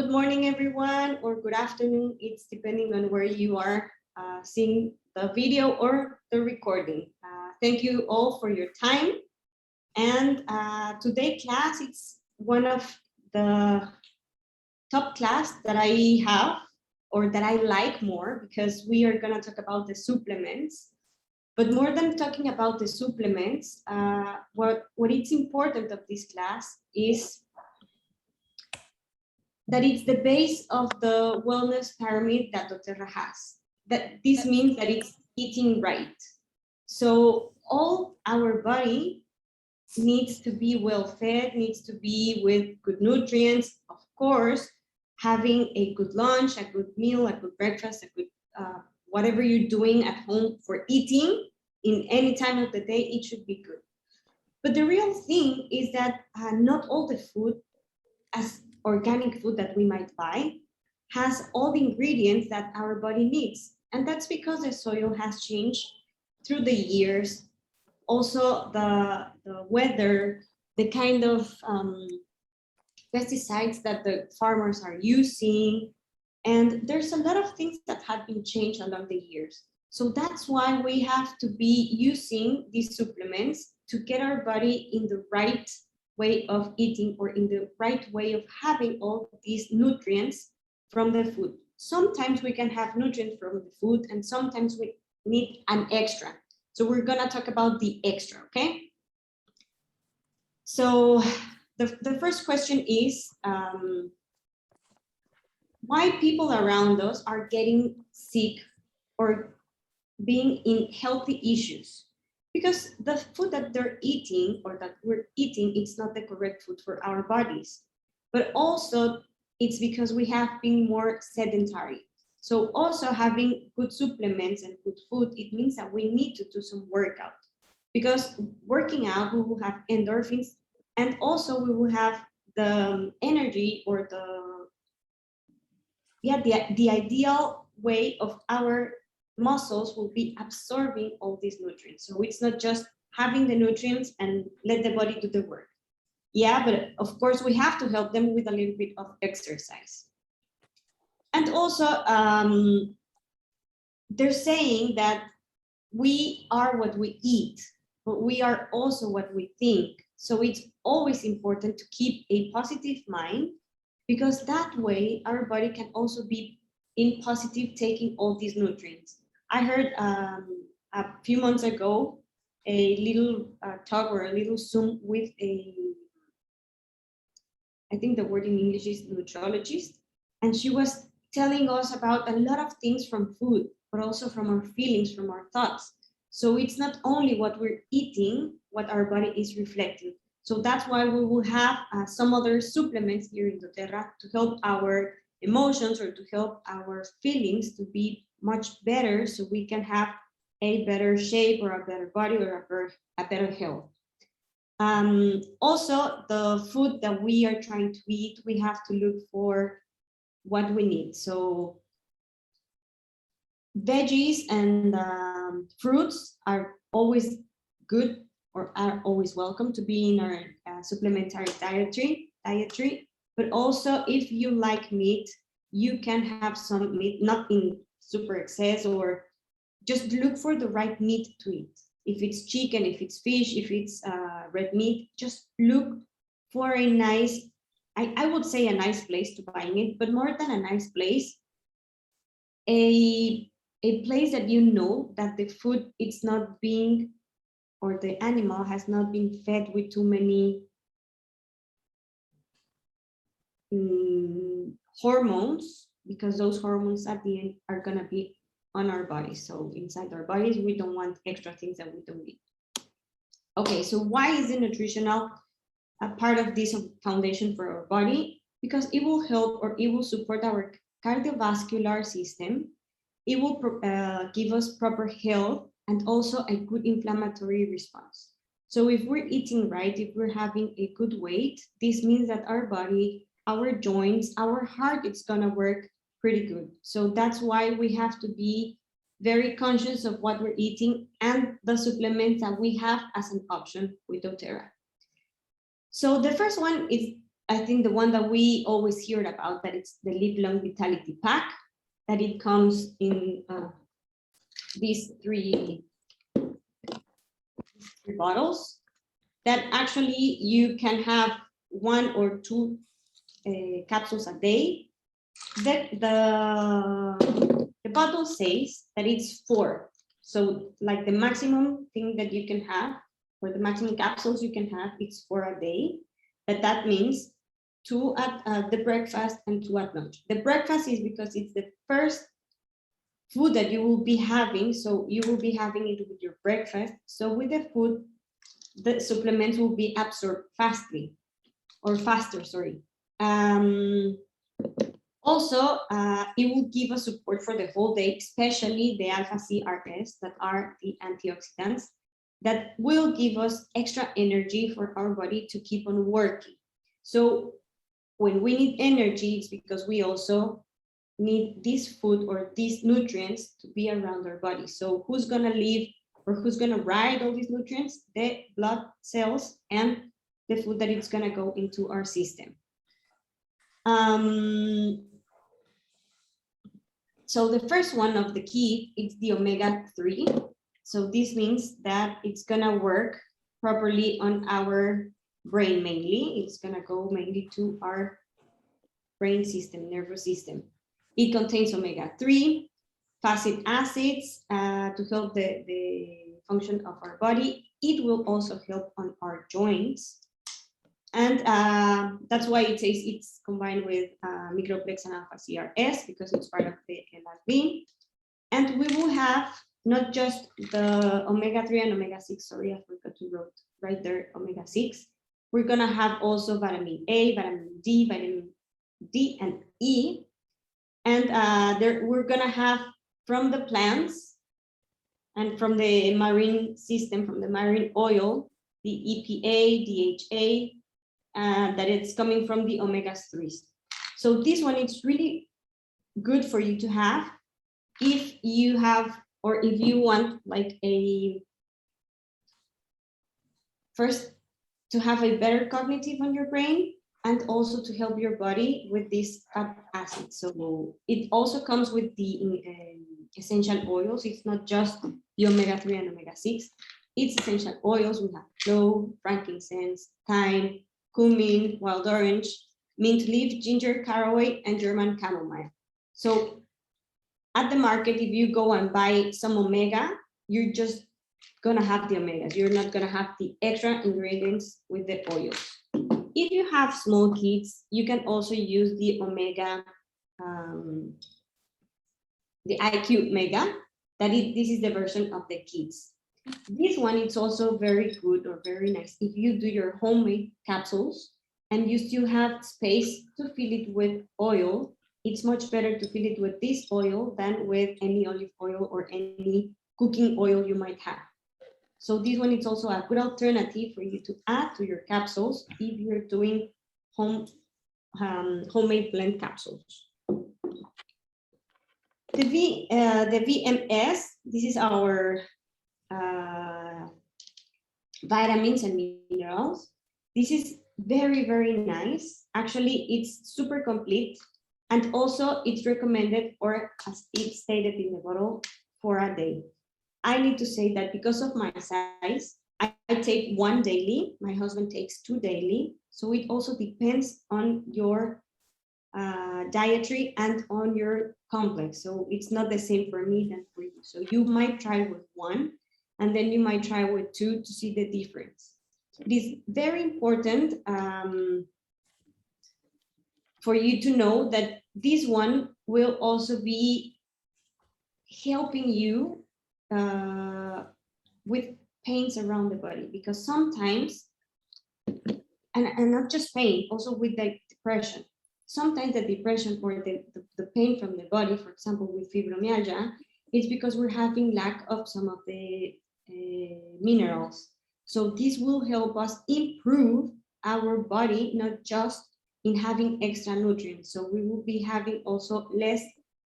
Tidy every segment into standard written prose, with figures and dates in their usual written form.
good morning, everyone, or good afternoon. It's depending on where you are seeing the video or the recording. Thank you all for your time. And today class, it's one of the top class that I have or that I like more because we are gonna talk about the supplements. But more than talking about the supplements, what is important of this class is that it's the base of the wellness pyramid that dōTERRA has. That this means that it's eating right. So all our body needs to be well fed, needs to be with good nutrients, of course, having a good lunch, a good meal, a good breakfast, a good whatever you're doing at home for eating in any time of the day, it should be good. But the real thing is that not all the food, as organic food that we might buy, has all the ingredients that our body needs. And that's because the soil has changed through the years. Also, the weather, the kind of pesticides that the farmers are using. And there's a lot of things that have been changed along the years. So that's why we have to be using these supplements to get our body in the right way of eating or in the right way of having all these nutrients from the food. Sometimes we can have nutrients from the food and sometimes we need an extra. So we're gonna talk about the extra, okay? So the first question is, why people around us are getting sick or being in healthy issues? Because the food that they're eating or that we're eating, it's not the correct food for our bodies. But also it's because we have been more sedentary. So also having good supplements and good food, it means that we need to do some workout. Because working out, we will have endorphins and also we will have the energy or the ideal way of our muscles will be absorbing all these nutrients. So it's not just having the nutrients and let the body do the work. Yeah, but of course we have to help them with a little bit of exercise. And also they're saying that we are what we eat, but we are also what we think. So it's always important to keep a positive mind because that way our body can also be in positive taking all these nutrients. I heard a few months ago a little talk or a little Zoom with I think the word in English is nutrologist, and she was telling us about a lot of things from food, but also from our feelings, from our thoughts. So it's not only what we're eating, what our body is reflecting. So that's why we will have some other supplements here in dōTERRA to help our emotions or to help our feelings to be much better so we can have a better shape or a better body or a better health. Also, the food that we are trying to eat, we have to look for what we need. So veggies and fruits are always good or are always welcome to be in our supplementary dietary. But also, if you like meat, you can have some meat, not in super excess, or just look for the right meat to eat. If it's chicken, if it's fish, if it's red meat, just look for a nice, I would say a nice place to buy it, but more than a nice place, a place that you know that the food it's not being, or the animal has not been fed with too many hormones, because those hormones at the end are gonna be on our bodies. So inside our bodies, we don't want extra things that we don't need. Okay, so why is the nutritional a part of this foundation for our body? Because it will help or it will support our cardiovascular system. It will give us proper health and also a good inflammatory response. So if we're eating right, if we're having a good weight, this means that our body, our joints, our heart, it's gonna work pretty good. So that's why we have to be very conscious of what we're eating and the supplements that we have as an option with dōTERRA. So the first one is I think the one that we always hear about, that it's the Live Long Vitality Pack, that it comes in these three bottles, that actually you can have 1 or 2 capsules a day. That the bottle says that it's 4. So like the maximum thing that you can have, or the maximum capsules you can have, it's 4 a day. But that means 2 at the breakfast and 2 at lunch. The breakfast is because it's the first food that you will be having, so you will be having it with your breakfast. So with the food, the supplements will be absorbed faster, sorry. Also, it will give us support for the whole day, especially the alpha CRS, that are the antioxidants, that will give us extra energy for our body to keep on working. So when we need energy, it's because we also need this food or these nutrients to be around our body. So who's gonna live, or who's gonna ride all these nutrients? The blood cells and the food that it's gonna go into our system. So the first one of the key is the omega-3. So this means that it's gonna work properly on our brain mainly. It's gonna go mainly to our brain system, nervous system. It contains omega-3, fatty acids to help the function of our body. It will also help on our joints. And that's why it says it's combined with microplex and alpha CRS, because it's part of the LRB. And we will have not just the omega-3 and omega-6, sorry, I forgot to write right there, omega-6. We're gonna have also vitamin A, vitamin D and E. And we're gonna have from the plants and from the marine system, from the marine oil, the EPA, DHA, that it's coming from the omega-3s. So this one, it's really good for you to have if you have, or if you want like first to have a better cognitive on your brain, and also to help your body with this fat acid. So it also comes with the essential oils. It's not just the omega-3 and omega-6. It's essential oils. We have clove, frankincense, thyme, cumin, wild orange, mint leaf, ginger, caraway, and German chamomile. So at the market, if you go and buy some omega, you're just gonna have the omegas. You're not gonna have the extra ingredients with the oils. If you have small kids, you can also use the omega, the IQ Mega, this is the version of the kids. This one, it's also very good or very nice if you do your homemade capsules and you still have space to fill it with oil. It's much better to fill it with this oil than with any olive oil or any cooking oil you might have. So this one is also a good alternative for you to add to your capsules if you're doing homemade blend capsules. The VMS, this is our vitamins and minerals. This is very, very nice. Actually, it's super complete. And also it's recommended, or as it's stated in the bottle, for a day. I need to say that because of my size, I take 1 daily. My husband takes 2 daily. So it also depends on your dietary and on your complex. So it's not the same for me than for you. So you might try with 1, and then you might try with 2 to see the difference. It is very important for you to know that this one will also be helping you with pains around the body, because sometimes, and not just pain, also with the depression. Sometimes the depression or the pain from the body, for example, with fibromyalgia, is because we're having lack of some of the minerals. So this will help us improve our body, not just in having extra nutrients. So we will be having also less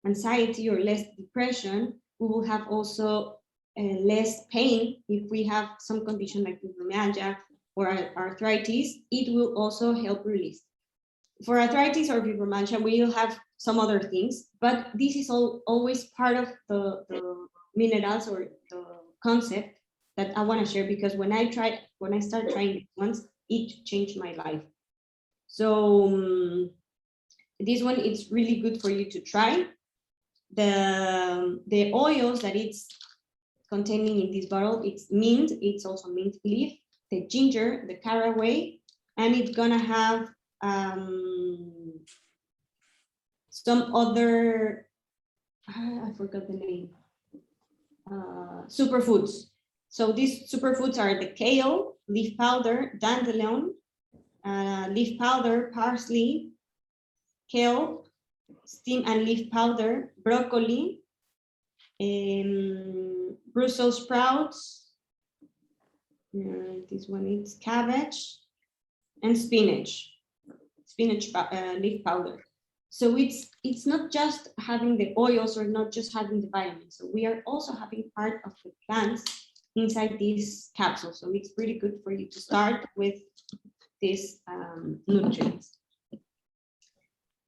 anxiety or less depression. We will have also less pain if we have some condition like fibromyalgia or arthritis. It will also help release. for arthritis or fibromyalgia, we'll have some other things, but this is always part of the minerals or the concept that I want to share, because when I started trying these ones, it changed my life. So this one, it's really good for you to try. The oils that it's containing in this bottle, it's mint, it's also mint leaf, the ginger, the caraway, and it's gonna have some other, I forgot the name, superfoods. So these superfoods are the kale, leaf powder, dandelion, leaf powder, parsley, kale, steam and leaf powder, broccoli, Brussels sprouts, this one is cabbage, and spinach leaf powder. So it's not just having the oils or not just having the vitamins. So we are also having part of the plants inside these capsules. So it's pretty good for you to start with these nutrients.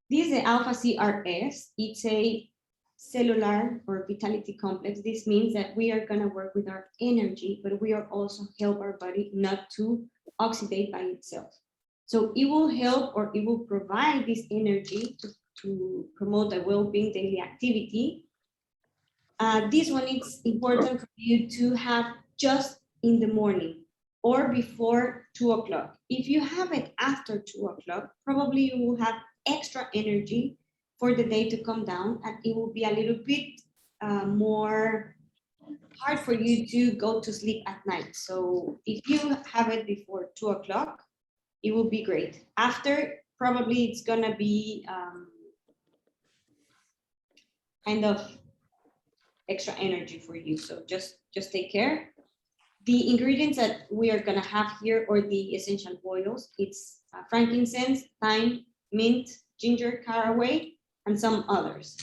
This is the alpha CRS. It's a cellular or vitality complex. This means that we are going to work with our energy, but we are also help our body not to oxidate by itself. So it will help, or it will provide this energy to promote a well-being daily activity. This one is important for you to have just in the morning or before 2 o'clock. If you have it after 2 o'clock, probably you will have extra energy for the day to come down, and it will be a little bit more hard for you to go to sleep at night. So if you have it before 2 o'clock, it will be great. After, probably it's gonna be kind of extra energy for you. So just take care. The ingredients that we are gonna have here, or the essential oils, it's frankincense, thyme, mint, ginger, caraway, and some others.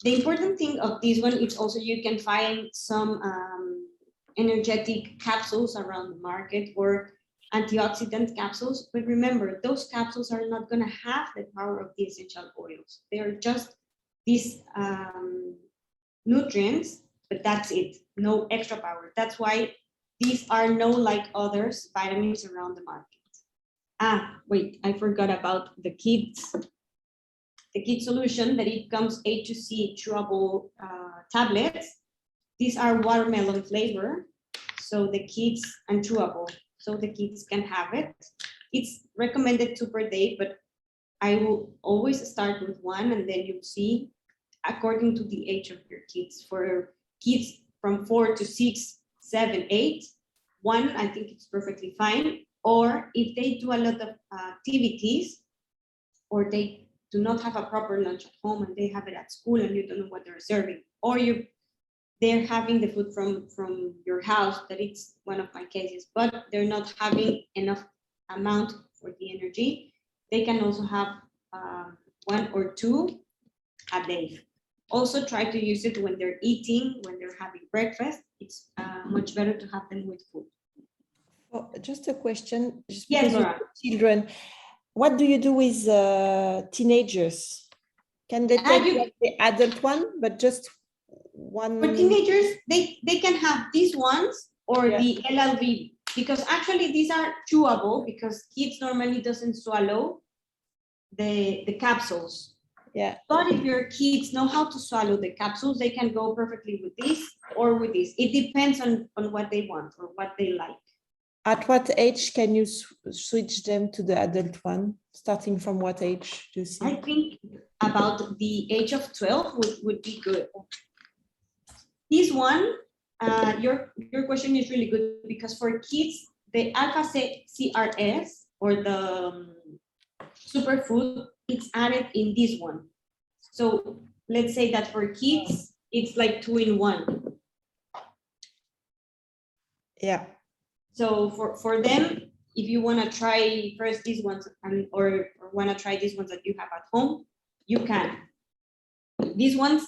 The important thing of this one is also you can find some energetic capsules around the market, or antioxidant capsules, but remember, those capsules are not going to have the power of the essential oils. They are just these nutrients, but that's it, no extra power. That's why these are no like others vitamins around the market. Wait, I forgot about the kids solution, that it comes A to C chewable tablets. These are watermelon flavor, so the kids, and chewable, so the kids can have it. It's recommended 2 per day, but I will always start with 1, and then you'll see according to the age of your kids. For kids from 4 to 6, 7, 8, 1, I think it's perfectly fine. Or if they do a lot of activities, or they do not have a proper lunch at home and they have it at school and you don't know what they're serving, or they're having the food from your house, that it's one of my cases, but they're not having enough amount for the energy, they can also have 1 or 2 a day. Also try to use it when they're eating, when they're having breakfast. It's much better to have them with food. Oh, just a question. Just yes, Laura. Children, what do you do with teenagers? Can they take the adult one, but just one? For teenagers, they can have these ones, or the LLV, because actually these are chewable, because kids normally doesn't swallow the capsules. Yeah. But if your kids know how to swallow the capsules, they can go perfectly with this or with this. It depends on what they want or what they like. At what age can you switch them to the adult one? Starting from what age do you see? I think about the age of 12 would be good. This one, your question is really good, because for kids, the alpha CRS, or the superfood, it's added in this one. So let's say that for kids, it's like 2 in 1. Yeah. So for them, if you want to try first these ones, or want to try these ones that you have at home, you can. These ones,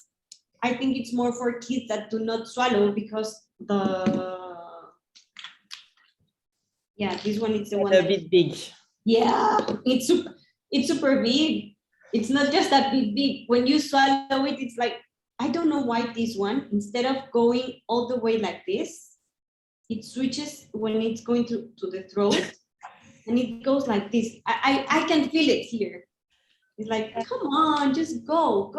I think it's more for kids that do not swallow, because this one is the one a bit big. Yeah, it's super. It's super big. It's not just that big. When you swallow it, it's like, I don't know why this one, instead of going all the way like this, it switches when it's going to the throat, and it goes like this. I can feel it here. It's like, come on, just go.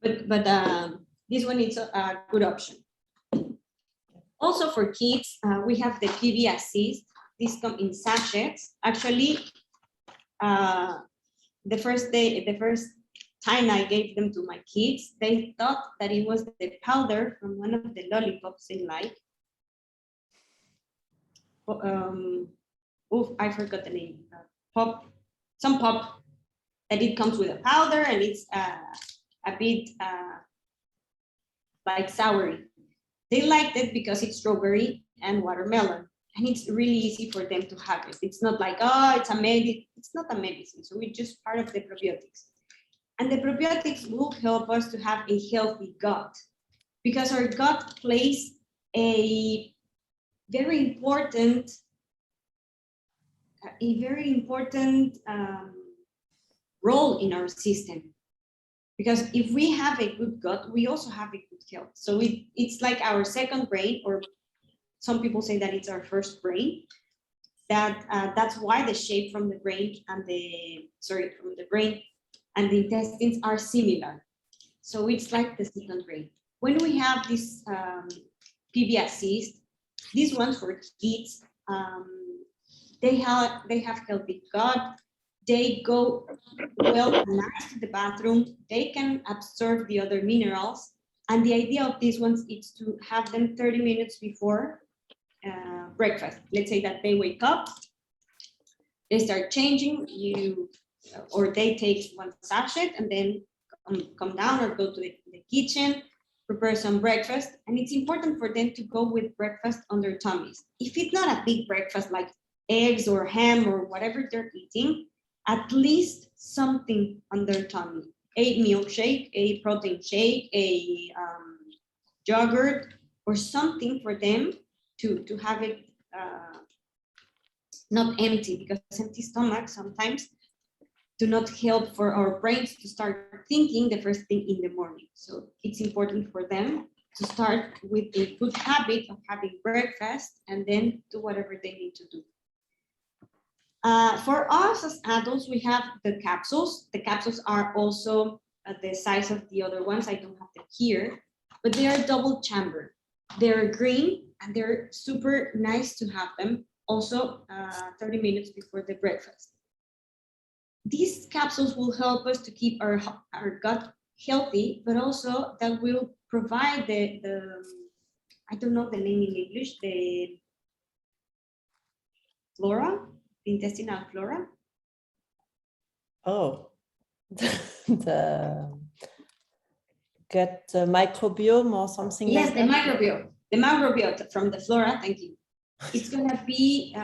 But this one is a good option. Also for kids, we have the PB Assist. These come in sachets. Actually, the first time I gave them to my kids, they thought that it was the powder from one of the lollipops they like. I forgot the name. Some pop, that it comes with a powder and it's a bit like soury. They liked it because it's strawberry and watermelon, and it's really easy for them to have it. It's not like, oh, it's not a medicine. So it's just part of the probiotics. And the probiotics will help us to have a healthy gut, because our gut plays a very important role in our system. Because if we have a good gut, we also have a good health. So it's like our second brain, or some people say that it's our first brain. That's why the shape from the brain and the intestines are similar. So it's like the second brain. When we have this PB Assist, these ones for kids, they have healthy gut. They go well nice to the bathroom. They can absorb the other minerals. And the idea of these ones is to have them 30 minutes before breakfast. Let's say that they wake up, they start changing, or they take one sachet and then come down or go to the kitchen, prepare some breakfast. And it's important for them to go with breakfast on their tummies. If it's not a big breakfast like eggs or ham or whatever they're eating, at least something on their tummy. A milkshake, a protein shake, a yogurt, or something for them to have it not empty, because empty stomach sometimes do not help for our brains to start thinking the first thing in the morning. So it's important for them to start with a good habit of having breakfast and then do whatever they need to do. For us as adults, we have the capsules. The capsules are also the size of the other ones. I don't have them here, but they are double chamber. They're green and they're super nice to have them. Also 30 minutes before the breakfast. These capsules will help us to keep our gut healthy, but also that will provide the I don't know the name in English, the flora, the intestinal flora. Oh, the gut microbiome or something yes, like that? Yes, the microbiota from the flora, thank you. It's gonna be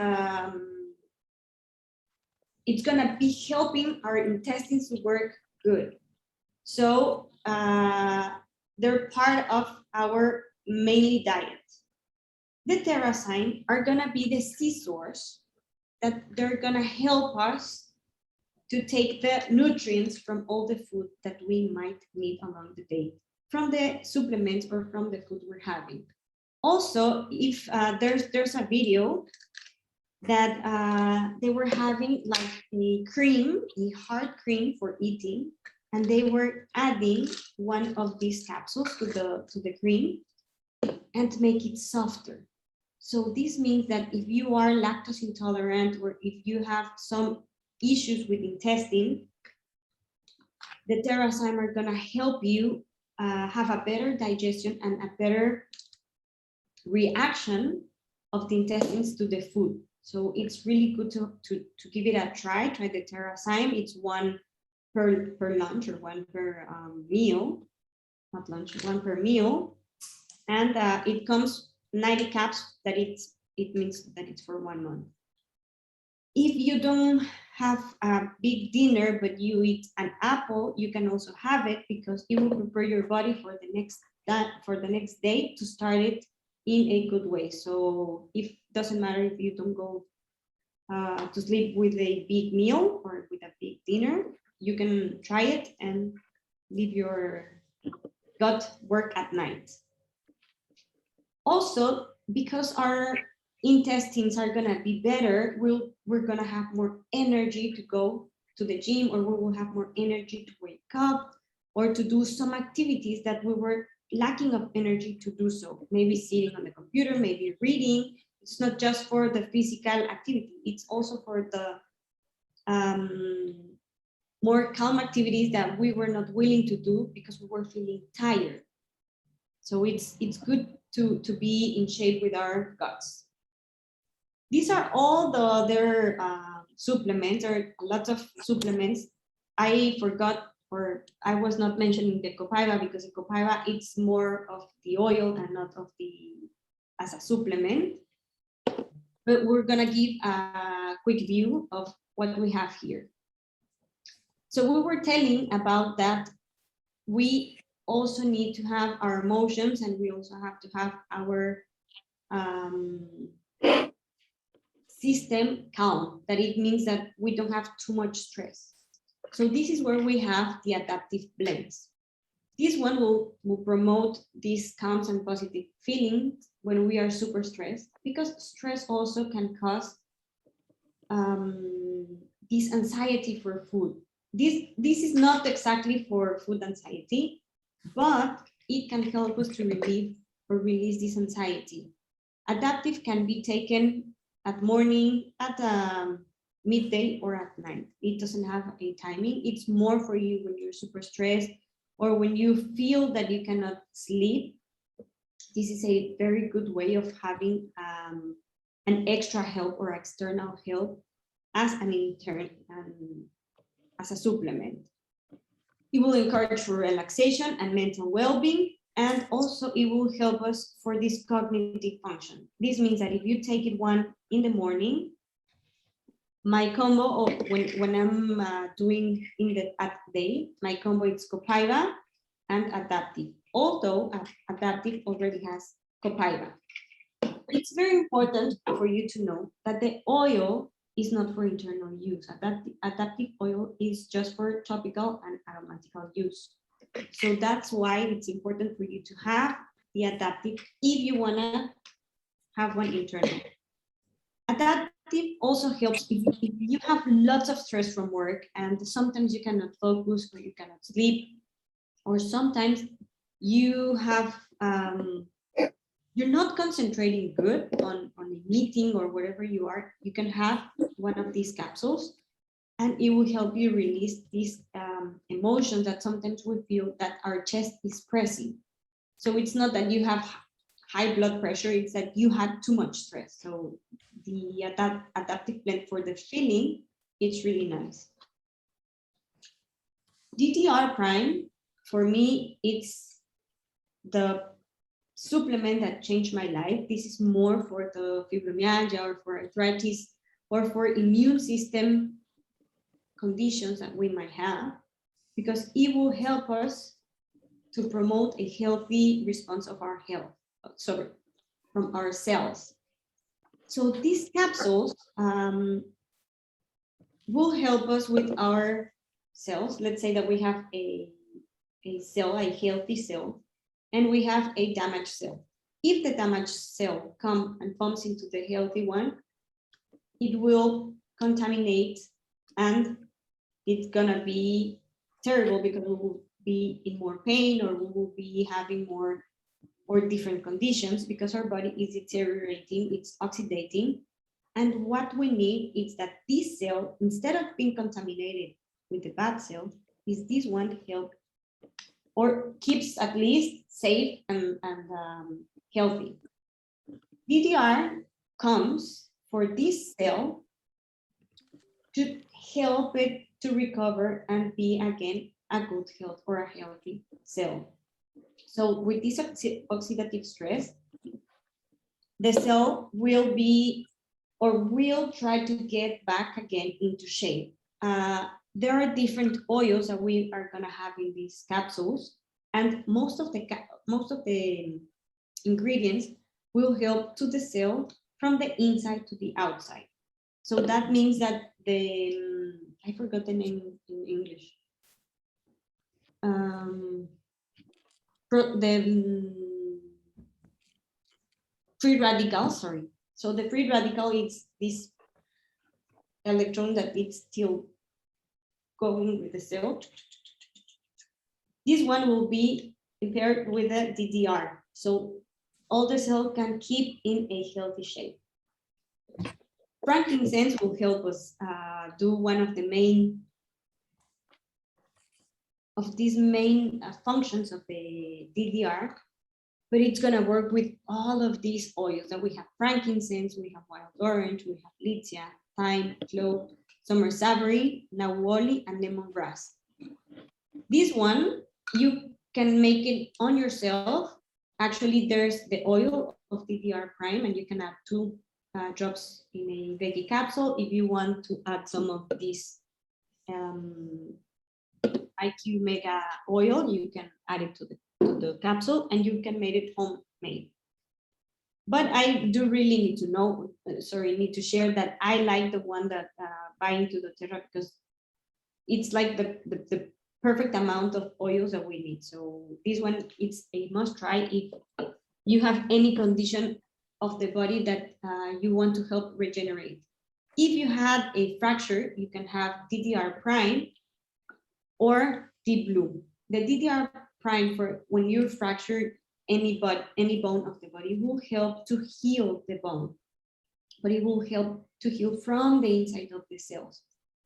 helping our intestines to work good. So they're part of our mainly diet. The TerraSign are gonna be the scissors that they're gonna help us to take the nutrients from all the food that we might need along the day, from the supplements or from the food we're having. Also, if there's a video that they were having like a hard cream for eating, and they were adding one of these capsules to the cream and make it softer. So this means that if you are lactose intolerant, or if you have some issues with intestine, the TerraSign are gonna help you have a better digestion and a better reaction of the intestines to the food. So it's really good to give it a try. Try the TerraSign. It's one per lunch, or one per meal, not lunch, one per meal. And it comes 90 caps, that it means that it's for 1 month. If you don't have a big dinner, but you eat an apple, you can also have it, because it will prepare your body for the next day to start it in a good way. So it doesn't matter if you don't go to sleep with a big meal or with a big dinner, you can try it and leave your gut work at night. Also, because our intestines are gonna be better, we're gonna have more energy to go to the gym, or we will have more energy to wake up or to do some activities that we were lacking of energy to do so. Maybe sitting on the computer, maybe reading. It's not just for the physical activity, it's also for the more calm activities that we were not willing to do because we were feeling tired. So it's good to be in shape with our guts. These are all the other supplements, or lots of supplements. I forgot, or I was not mentioning the copaiba, because the copaiba, it's more of the oil and not of the as a supplement. But we're gonna give a quick view of what we have here. So we were telling about that we also need to have our emotions, and we also have to have our system calm. That it means that we don't have too much stress. So this is where we have the adaptive blends. This one will promote these calm and positive feelings when we are super stressed, because stress also can cause this anxiety for food. This is not exactly for food anxiety, but it can help us to relieve or release this anxiety. Adaptive can be taken at morning, at midday, or at night. It doesn't have a timing. It's more for you when you're super stressed or when you feel that you cannot sleep. This is a very good way of having an extra help or external help as an intern and as a supplement. It will encourage for relaxation and mental well-being, and also it will help us for this cognitive function. This means that if you take it one in the morning, my combo of when I'm doing at day, my combo is copaiba and adaptive. Although adaptive already has copaiba. It's very important for you to know that the oil is not for internal use. Adaptive oil is just for topical and aromatical use. So that's why it's important for you to have the adaptive if you wanna have one internal. Adaptive also helps if you have lots of stress from work and sometimes you cannot focus or you cannot sleep, or sometimes you have you're not concentrating good on a meeting or wherever you are. You can have one of these capsules and it will help you release these emotions that sometimes we feel that our chest is pressing. So it's not that you have high blood pressure, it's that you had too much stress. So the adaptive blend for the feeling, it's really nice. DDR Prime, for me, it's the supplement that changed my life. This is more for the fibromyalgia or for arthritis or for immune system conditions that we might have, because it will help us to promote a healthy response of our health, from our cells. So these capsules will help us with our cells. Let's say that we have a cell, a healthy cell, and we have a damaged cell. If the damaged cell comes and bumps into the healthy one, it will contaminate and it's gonna be terrible, because we will be in more pain, or we will be having more or different conditions because our body is deteriorating, it's oxidating. And what we need is that this cell, instead of being contaminated with the bad cell, is this one help or keeps at least safe and healthy. DDR comes for this cell to help it to recover and be again a good health or a healthy cell. So with this oxidative stress, the cell will be or will try to get back again into shape. There are different oils that we are gonna have in these capsules, and most of the ingredients will help to the cell from the inside to the outside. So that means that I forgot the name in English. Free radical, sorry. So the free radical is this electron that it's still going with the cell. This one will be paired with the DDR. So all the cell can keep in a healthy shape. Frankincense will help us do one of the main functions of the DDR, but it's gonna work with all of these oils that we have: frankincense, we have wild orange, we have lychia, thyme, clove, summer savory, nawoli, and lemongrass. This one, you can make it on yourself. Actually, there's the oil of DDR prime, and you can add 2 drops in a veggie capsule. If you want to add some of this IQ Mega oil, you can add it to the capsule, and you can make it homemade. But I do really need to know, need to share that I like the one that buying to dōTERRA, because it's like the perfect amount of oils that we need. So this one, it's a must try if you have any condition of the body that you want to help regenerate. If you had a fracture, you can have DDR prime or deep blue. The DDR prime, for when you fracture any bone of the body, will help to heal the bone, but it will help to heal from the inside of the cells.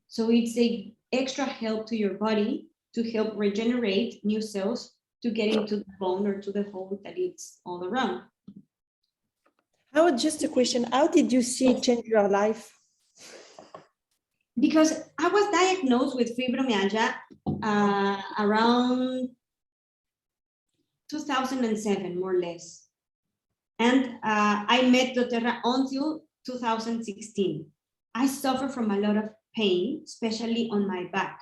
So it's a extra help to your body to help regenerate new cells to get into the bone or to the hole that it's all around. Just a question, how did you see it change your life? Because I was diagnosed with fibromyalgia around 2007, more or less. And I met dōTERRA until 2016. I suffer from a lot of pain, especially on my back.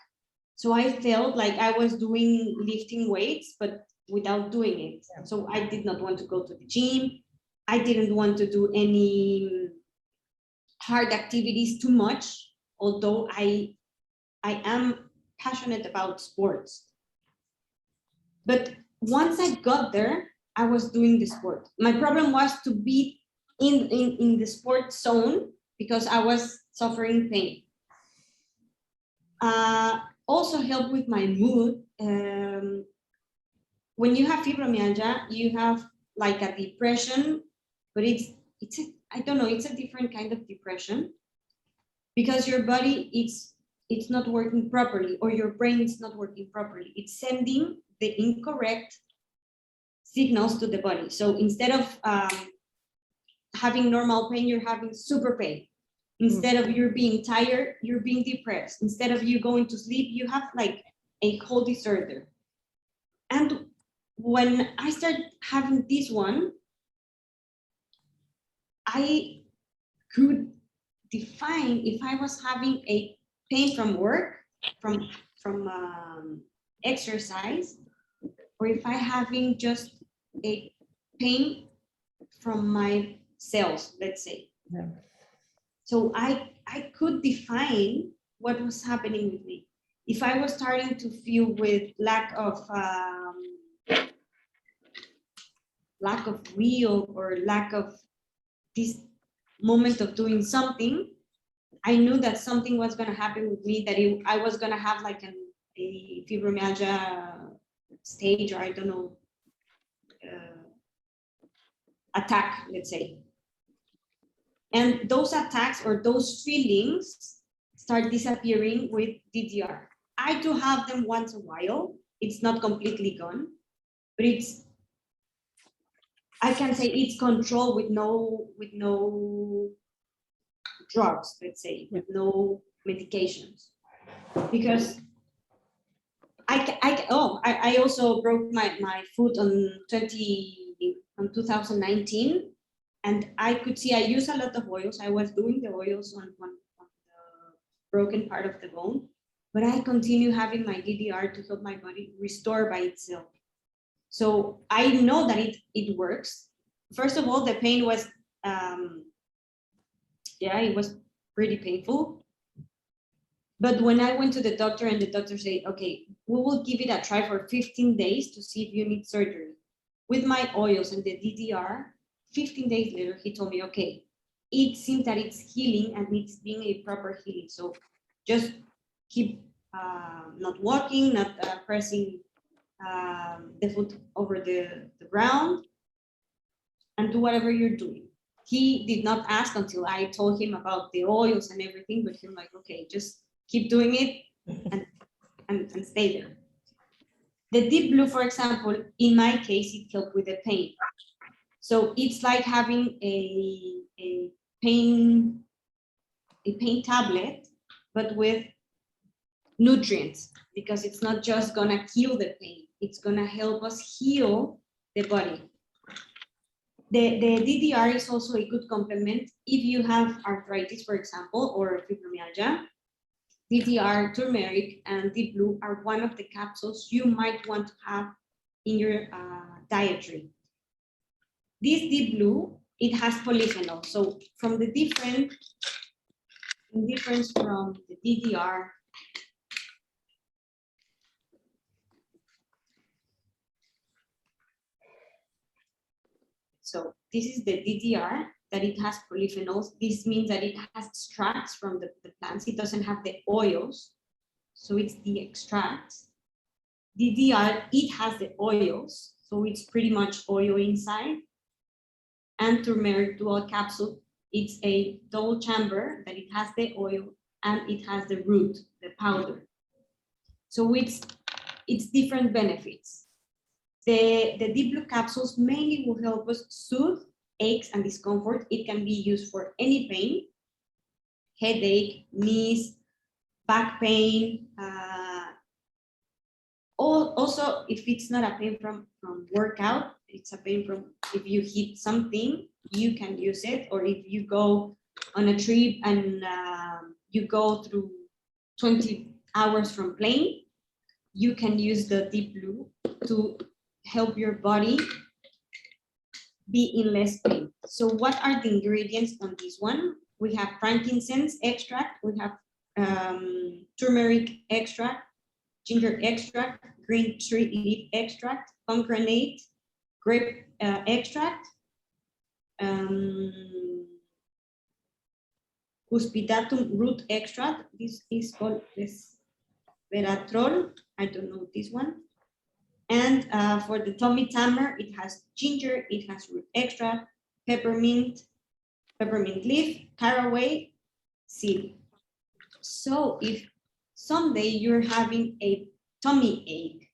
So I felt like I was lifting weights, but without doing it. So I did not want to go to the gym. I didn't want to do any hard activities too much, although I am passionate about sports. But once I got there, I was doing the sport. My problem was to be in the sport zone because I was suffering pain. Also helped with my mood. When you have fibromyalgia, you have like a depression, but it's I don't know, it's a different kind of depression because your body it's not working properly, or your brain is not working properly. It's sending the incorrect signals to the body. So instead of having normal pain, you're having super pain. Instead of you being tired, you're being depressed. Instead of you going to sleep, you have like a whole disorder. And when I started having this one, I could define if I was having a pain from work, from exercise, or if I having just a pain from my cells, let's say. Yeah. So I could define what was happening with me. If I was starting to feel with lack of will, or lack of this moment of doing something, I knew that something was going to happen with me, that I was going to have like a fibromyalgia stage, or I don't know, attack, let's say. And those attacks or those feelings start disappearing with DDR. I do have them once in a while. It's not completely gone, but I can say it's controlled with no drugs, let's say, with no medications. Because I also broke my foot on 2019. And I could see I use a lot of oils. I was doing the oils on the broken part of the bone, but I continue having my DDR to help my body restore by itself. So I know that it works. First of all, the pain was, it was pretty painful. But when I went to the doctor and the doctor said, okay, we will give it a try for 15 days to see if you need surgery. With my oils and the DDR, 15 days later, he told me, okay, it seems that it's healing and it's being a proper healing. So just keep not walking, not pressing the foot over the ground, and do whatever you're doing. He did not ask until I told him about the oils and everything, but him like, okay, just keep doing it and stay there. The deep blue, for example, in my case, it helped with the pain. So it's like having a pain tablet, but with nutrients, because it's not just gonna kill the pain, it's gonna help us heal the body. The DDR is also a good complement if you have arthritis, for example, or fibromyalgia. DDR, turmeric, and deep blue are one of the capsules you might want to have in your dietary. This deep blue, it has polyphenol. So from the difference from the DDR, so this is the DDR, that it has polyphenols. This means that it has extracts from the plants. It doesn't have the oils, so it's the extracts. DDR, it has the oils, so it's pretty much oil inside. And turmeric dual capsule, it's a double chamber that it has the oil and it has the root, the powder. So it's different benefits. The deep blue capsules mainly will help us soothe aches and discomfort. It can be used for any pain, headache, knees, back pain. Also, if it's not a pain from workout, it's a pain from if you hit something, you can use it. Or if you go on a trip and you go through 20 hours from plane, you can use the deep blue to help your body be in less pain. So what are the ingredients on this one? We have frankincense extract, we have turmeric extract, ginger extract, green tree leaf extract, pomegranate, grape extract, cuspitatum root extract. This is called resveratrol. I don't know this one. And for the tummy tamer, it has ginger, it has root extract, peppermint leaf, caraway seed. So if someday you're having a tummy ache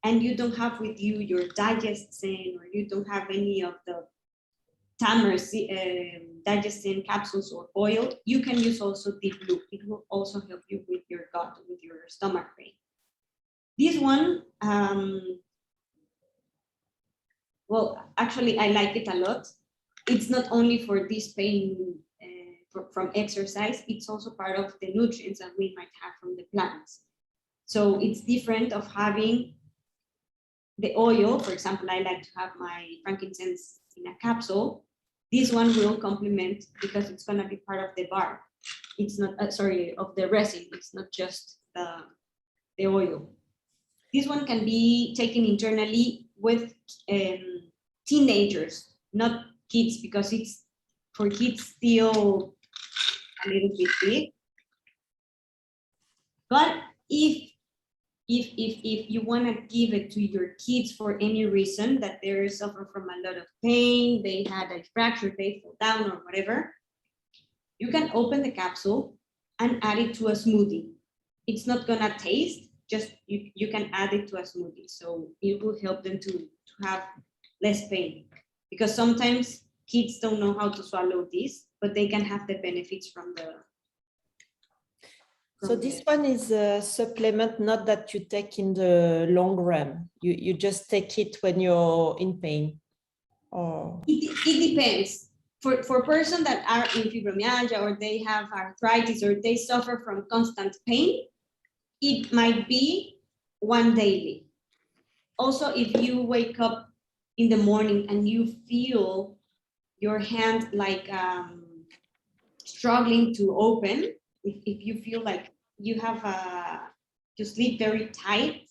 and you don't have with you your digestin, or you don't have any of the tamer digestin capsules or oil, you can use also deep blue. It will also help you with your gut, with your stomach pain. This one, well, actually, I like it a lot. It's not only for this pain from exercise, it's also part of the nutrients that we might have from the plants. So it's different of having the oil. For example, I like to have my frankincense in a capsule. This one will complement because it's going to be part of the bark. It's not, of the resin. It's not just the oil. This one can be taken internally with teenagers, not kids, because it's for kids still a little bit big. But if you want to give it to your kids for any reason, that they suffer from a lot of pain, they had a fracture, they fell down or whatever, you can open the capsule and add it to a smoothie. It's not gonna taste, just you can add it to a smoothie. So it will help them to have less pain, because sometimes kids don't know how to swallow this, but they can have the benefits from the. So this one is a supplement, not that you take in the long run. You just take it when you're in pain. Or it depends. For persons that are in fibromyalgia, or they have arthritis, or they suffer from constant pain, it might be one daily. Also, if you wake up in the morning and you feel your hand like struggling to open, if you feel like you have to sleep very tight,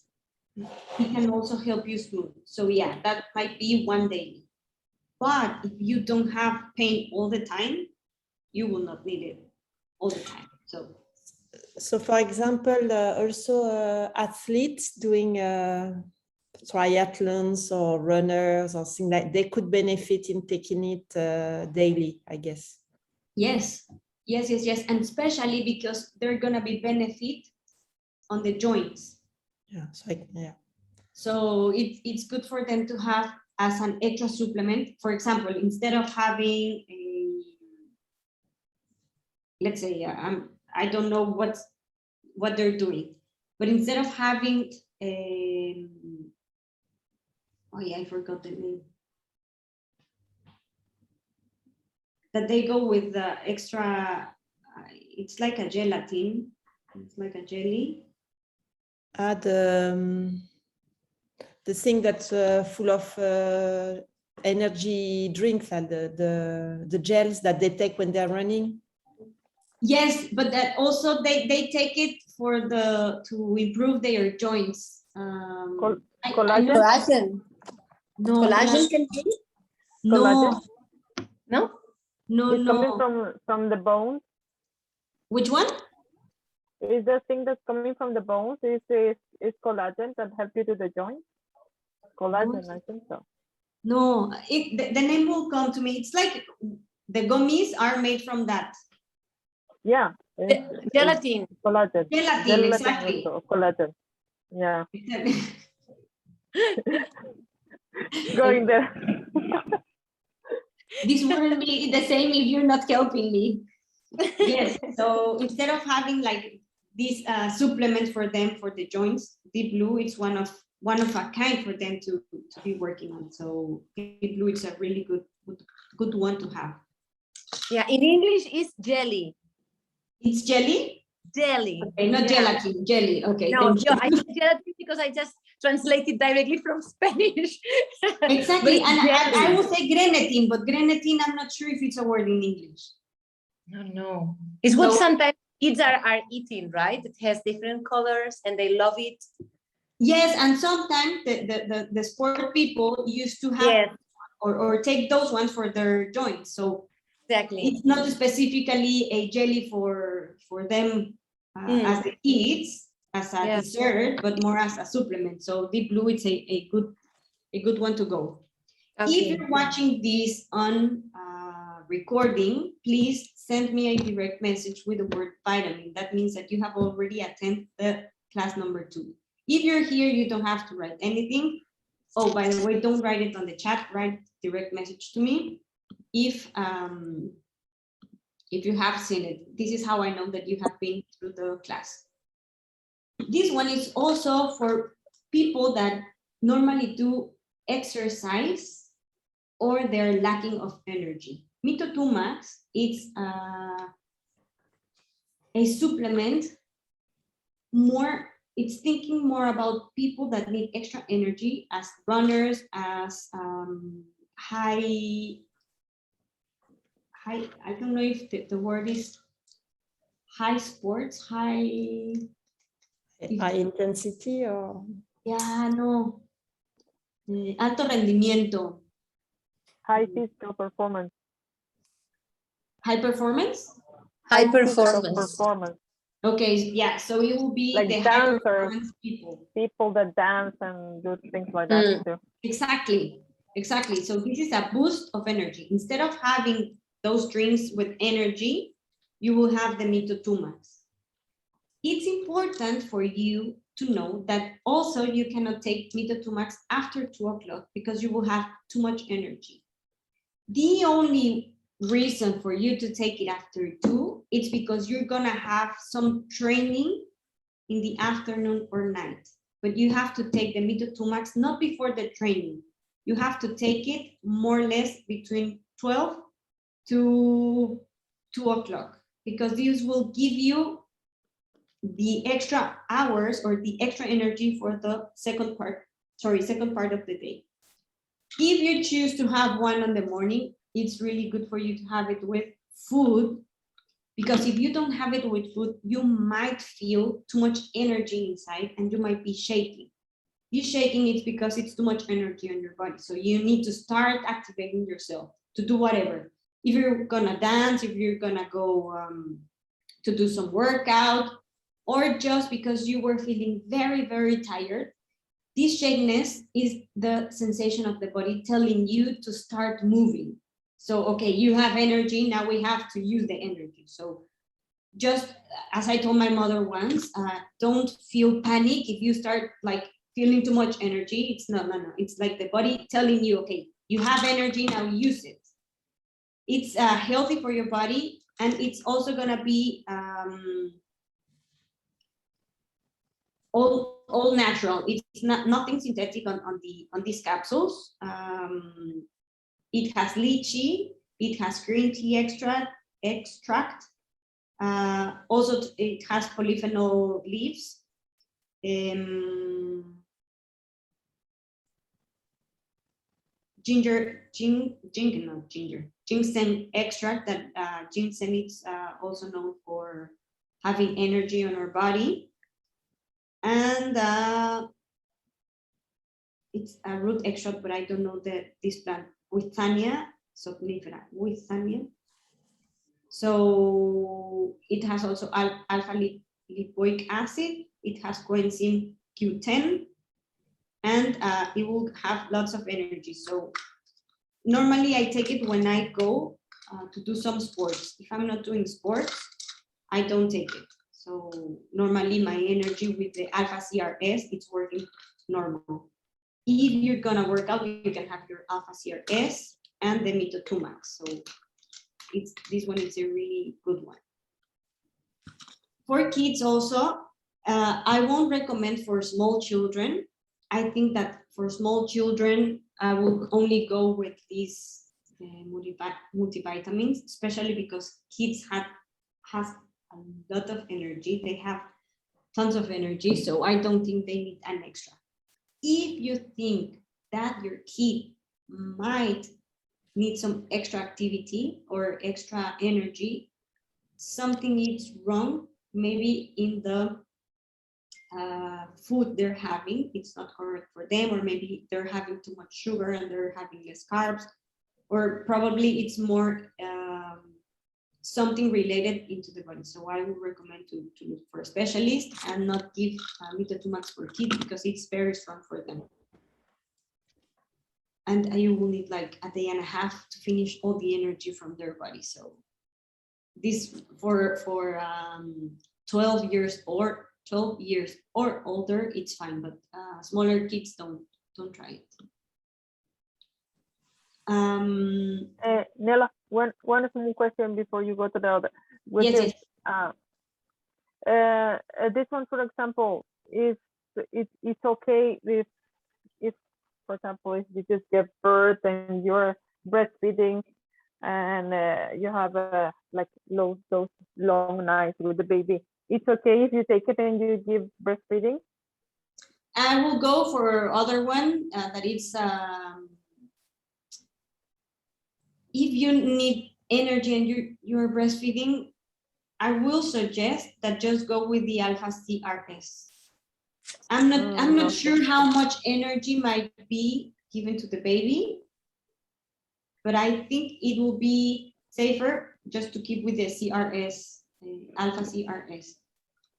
it can also help you smooth. So yeah, that might be one day. But if you don't have pain all the time, you will not need it all the time. So for example, also athletes doing triathlons or runners or things like, they could benefit in taking it daily, I guess. Yes, and especially because they're gonna be benefit on the joints. Yeah, So it's good for them to have as an extra supplement. For example, instead of having a, let's say, I don't know what they're doing, but instead of having oh yeah, I forgot the name. That they go with the extra, it's like a gelatin, it's like a jelly. The thing that's full of energy drinks and the gels that they take when they're running. Yes, but that also they take it to improve their joints. Collagen. No, Collagen can be? no, No? no, It's coming from the bones. Which one? Is the thing that's coming from the bones is collagen that helps you to the joint? Collagen, I think so. No, the name will come to me. It's like the gummies are made from that. Yeah. Gelatin. Collagen. Gelatin, exactly. Also, collagen. Yeah. Going there. This wouldn't be the same if you're not helping me. Yes, so instead of having like these supplements for them for the joints, Deep Blue, it's one of a kind for them to be working on. So Deep Blue is a really good one to have. Yeah, in English it's jelly. It's jelly? Jelly. Okay, not gelatin, jelly. Okay. No, I said gelatin because I just translated directly from Spanish. Exactly, and I would say grenetin, but grenetin, I'm not sure if it's a word in English. No. It's what sometimes kids are eating, right? It has different colors and they love it. Yes, and sometimes the sport people used to have or take those ones for their joints. So exactly, it's not specifically a jelly for them as the kids, as a dessert, but more as a supplement. So Deep Blue, it's a good one to go. Okay. If you're watching this on recording, please send me a direct message with the word vitamin. That means that you have already attended the class number 2. If you're here, you don't have to write anything. Oh, by the way, don't write it on the chat, write direct message to me. If you have seen it, this is how I know that you have been through the class. This one is also for people that normally do exercise or they're lacking of energy. Mito2 Max, it's a supplement it's thinking more about people that need extra energy as runners, as high, I don't know if the word is high sports, high intensity or? Yeah, no. Alto rendimiento. High physical performance. High performance? High performance. Okay, yeah, so you will be like the dancers, high performance people that dance and do things like that too. Exactly. So this is a boost of energy. Instead of having those drinks with energy, you will have the Mito2 Max. It's important for you to know that also you cannot take Mito2 Max after 2 o'clock because you will have too much energy. The only reason for you to take it after 2, it's because you're gonna have some training in the afternoon or night. But you have to take the Mito2 Max not before the training. You have to take it more or less between 12 to 2 o'clock because this will give you the extra hours or the extra energy for the second part of the day. If you choose to have one in the morning, it's really good for you to have it with food Because if you don't have it with food, you might feel too much energy inside and you might be shaking. You shaking it's because it's too much energy on your body. So you need to start activating yourself to do whatever. If you're gonna dance, if you're gonna go to do some workout, or just because you were feeling very, very tired, this shakiness is the sensation of the body telling you to start moving. So, okay, you have energy, now we have to use the energy. So just as I told my mother once, don't feel panic if you start like feeling too much energy. It's no. It's like the body telling you, okay, you have energy, now use it. It's healthy for your body, and it's also gonna be all natural. It's not nothing synthetic on these capsules. It has lychee, it has green tea extract. Also, it has polyphenol leaves. Ginseng extract. That ginseng is also known for having energy on our body. And it's a root extract, but I don't know this plant. Withania somnifera. Withania. So it has also alpha lipoic acid. It has coenzyme Q10, and it will have lots of energy. So normally I take it when I go to do some sports. If I'm not doing sports, I don't take it. So normally my energy with the alpha CRS, it's working normal. If you're gonna work out, you can have your alpha CRS and the Mitotumax. So this one is a really good one. For kids also, I won't recommend for small children. I think that for small children, I will only go with these multivitamins, especially because kids has a lot of energy. They have tons of energy, so I don't think they need an extra. If you think that your kid might need some extra activity or extra energy, something is wrong, maybe in the food they're having, it's not correct for them, or maybe they're having too much sugar and they're having less carbs, or probably it's more something related into the body. So I would recommend to look for a specialist and not give Mitotumax for kids because it's very strong for them. And you will need like a day and a half to finish all the energy from their body. So this for 12 years or older, it's fine, but smaller kids don't try it. Nela, one small question before you go to the other. Yes. This one, for example, it's okay if, for example, if you just give birth and you're breastfeeding and you have like those long nights with the baby. It's okay if you take it and you give breastfeeding? I will go for other one that is if you need energy and you're breastfeeding, I will suggest that just go with the alpha CRS. I'm not sure how much energy might be given to the baby, but I think it will be safer just to keep with the CRS, alpha CRS.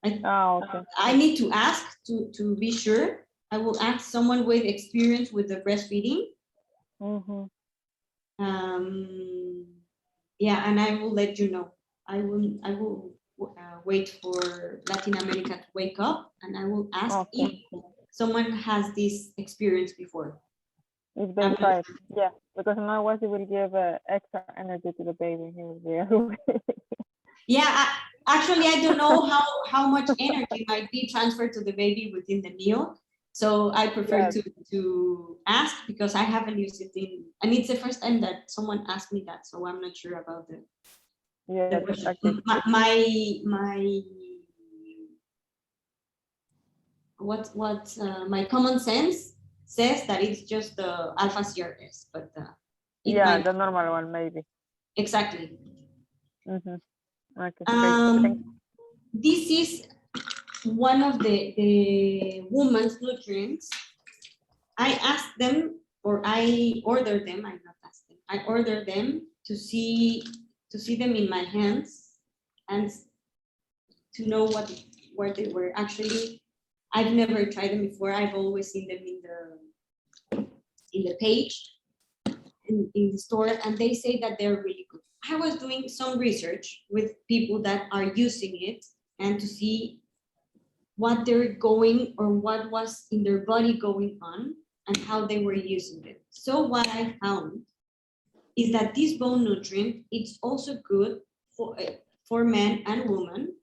I need to ask to be sure. I will ask someone with experience with the breastfeeding. Yeah, and I will let you know. I will wait for Latin America to wake up, and I will ask if someone has this experience before. If they tried, yeah, because otherwise it will give extra energy to the baby. He will be Yeah, actually, I don't know how much energy might be transferred to the baby within the meal. So I prefer to ask because I haven't used it and it's the first time that someone asked me that, so I'm not sure about the question. My common sense says that it's just the alpha CRS, but the normal one maybe. Exactly. Okay, great. This is one of the woman's nutrients. I asked them, or I ordered them. I not asked them. I ordered them to see them in my hands and to know where they were. Actually, I've never tried them before. I've always seen them in the page in the store, and they say that they're really good. I was doing some research with people that are using it and to see what they're going or what was in their body going on and how they were using it. So what I found is that this bone nutrient, it's also good for men and women.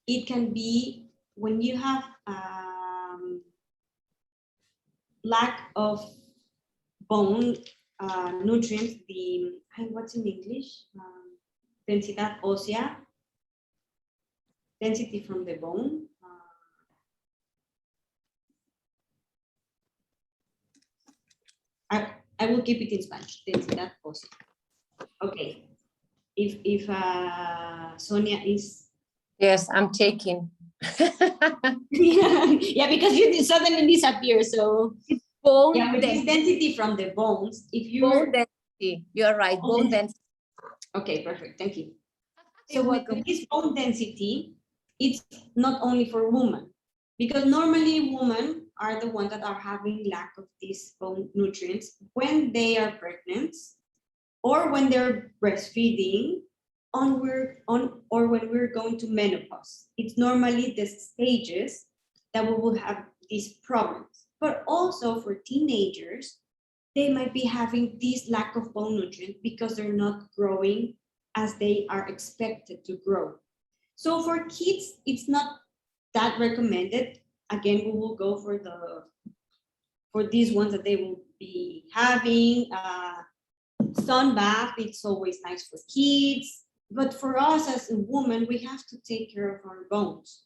It can be when you have lack of bone nutrients, what's in English? Densidad ósea, density from the bone. I will keep it in Spanish, densidad ósea. Okay, if Sonia is. Yes, I'm checking. Yeah, because you suddenly disappear, so. Bone Yeah, with this density. density from the bones, if you Bone density. You're right. Bone density. Okay, perfect. Thank you. So You're with welcome. this bone density, it's not only for women, because normally women are the ones that are having lack of these bone nutrients when they are pregnant or when they're breastfeeding or when we're going to menopause. It's normally the stages that we will have these problems. But also for teenagers, they might be having this lack of bone nutrient because they're not growing as they are expected to grow. So for kids, it's not that recommended. Again, we will go for these ones that they will be having. Sun bath, it's always nice for kids. But for us as a woman, we have to take care of our bones.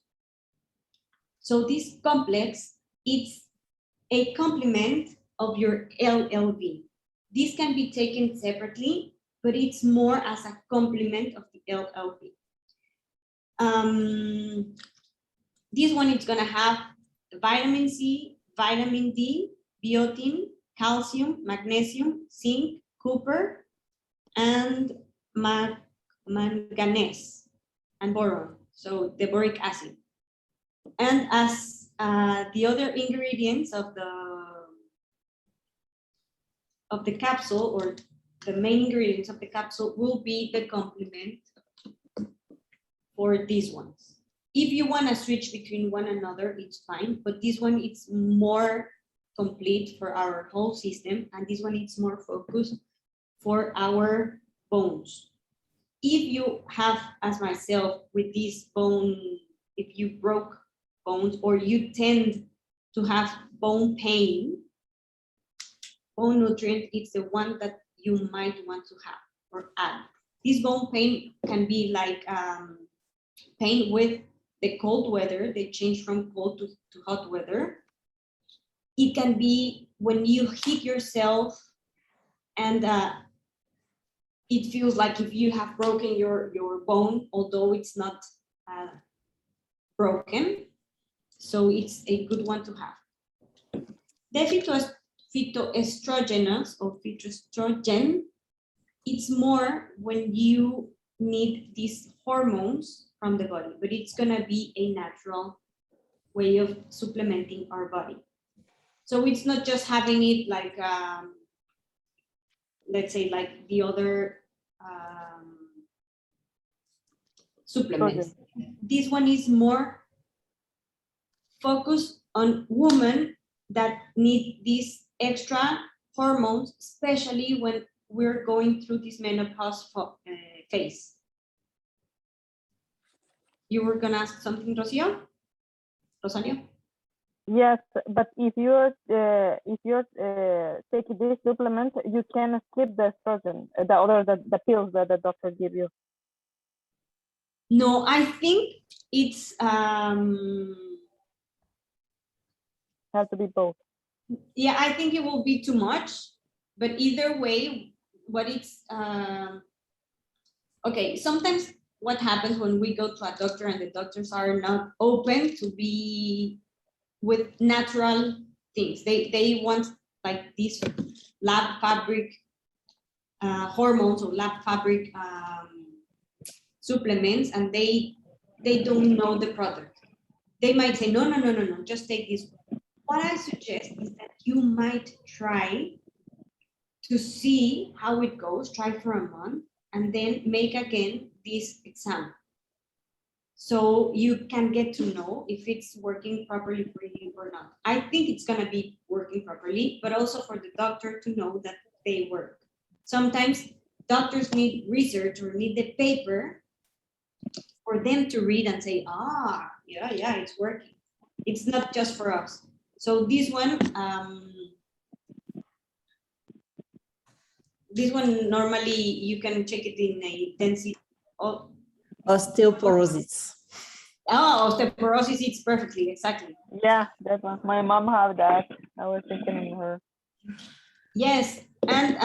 So this complex, it's a complement of your LLB. This can be taken separately, but it's more as a complement of the LLB. This one is gonna have vitamin C, vitamin D, biotin, calcium, magnesium, zinc, copper, and manganese and boron, so the boric acid. And as the other ingredients of the capsule, or the main ingredients of the capsule, will be the complement for these ones. If you want to switch between one another, it's fine, but this one it's more complete for our whole system, and this one it's more focused for our bones. If you have, as myself, with this bone, if you broke bones or you tend to have bone pain, bone nutrient is the one that you might want to have or add. This bone pain can be like pain with the cold weather. They change from cold to hot weather. It can be when you hit yourself and it feels like if you have broken your bone, although it's not broken. So it's a good one to have. The phytoestrogenous or phytoestrogen, it's more when you need these hormones from the body, but it's gonna be a natural way of supplementing our body. So it's not just having it like, let's say like the other supplements. This one is more focused on women that need these extra hormones, especially when we're going through this menopause phase. You were gonna ask something, Rosario? Yes, but if you're taking this supplement, you can skip the estrogen, the pills that the doctor give you. No, I think it's Has to be both. yeah, I think it will be too much, but either way, what it's okay, sometimes what happens when we go to a doctor and the doctors are not open to be with natural things. They want like these lab fabric hormones or lab fabric supplements, and they don't know the product. They might say, no, just take this. What I suggest is that you might try to see how it goes, try for a month, and then make again this exam. So you can get to know if it's working properly for you or not. I think it's gonna be working properly, but also for the doctor to know that they work. Sometimes doctors need research or need the paper for them to read and say, yeah, it's working. It's not just for us. So this one normally you can check it in a density. Osteoporosis. Osteoporosis, it's perfectly, exactly. Yeah, that one. My mom have that. I was thinking of her. Yes, and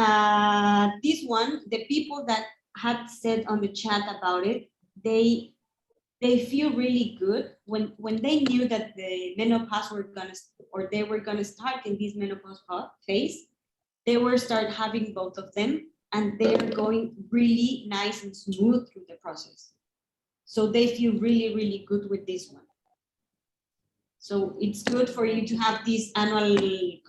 this one, the people that had said on the chat about it, they feel really good when they knew that the menopause they were gonna start in this menopause phase. They will start having both of them, and they're going really nice and smooth through the process. So they feel really, really good with this one. So it's good for you to have this annual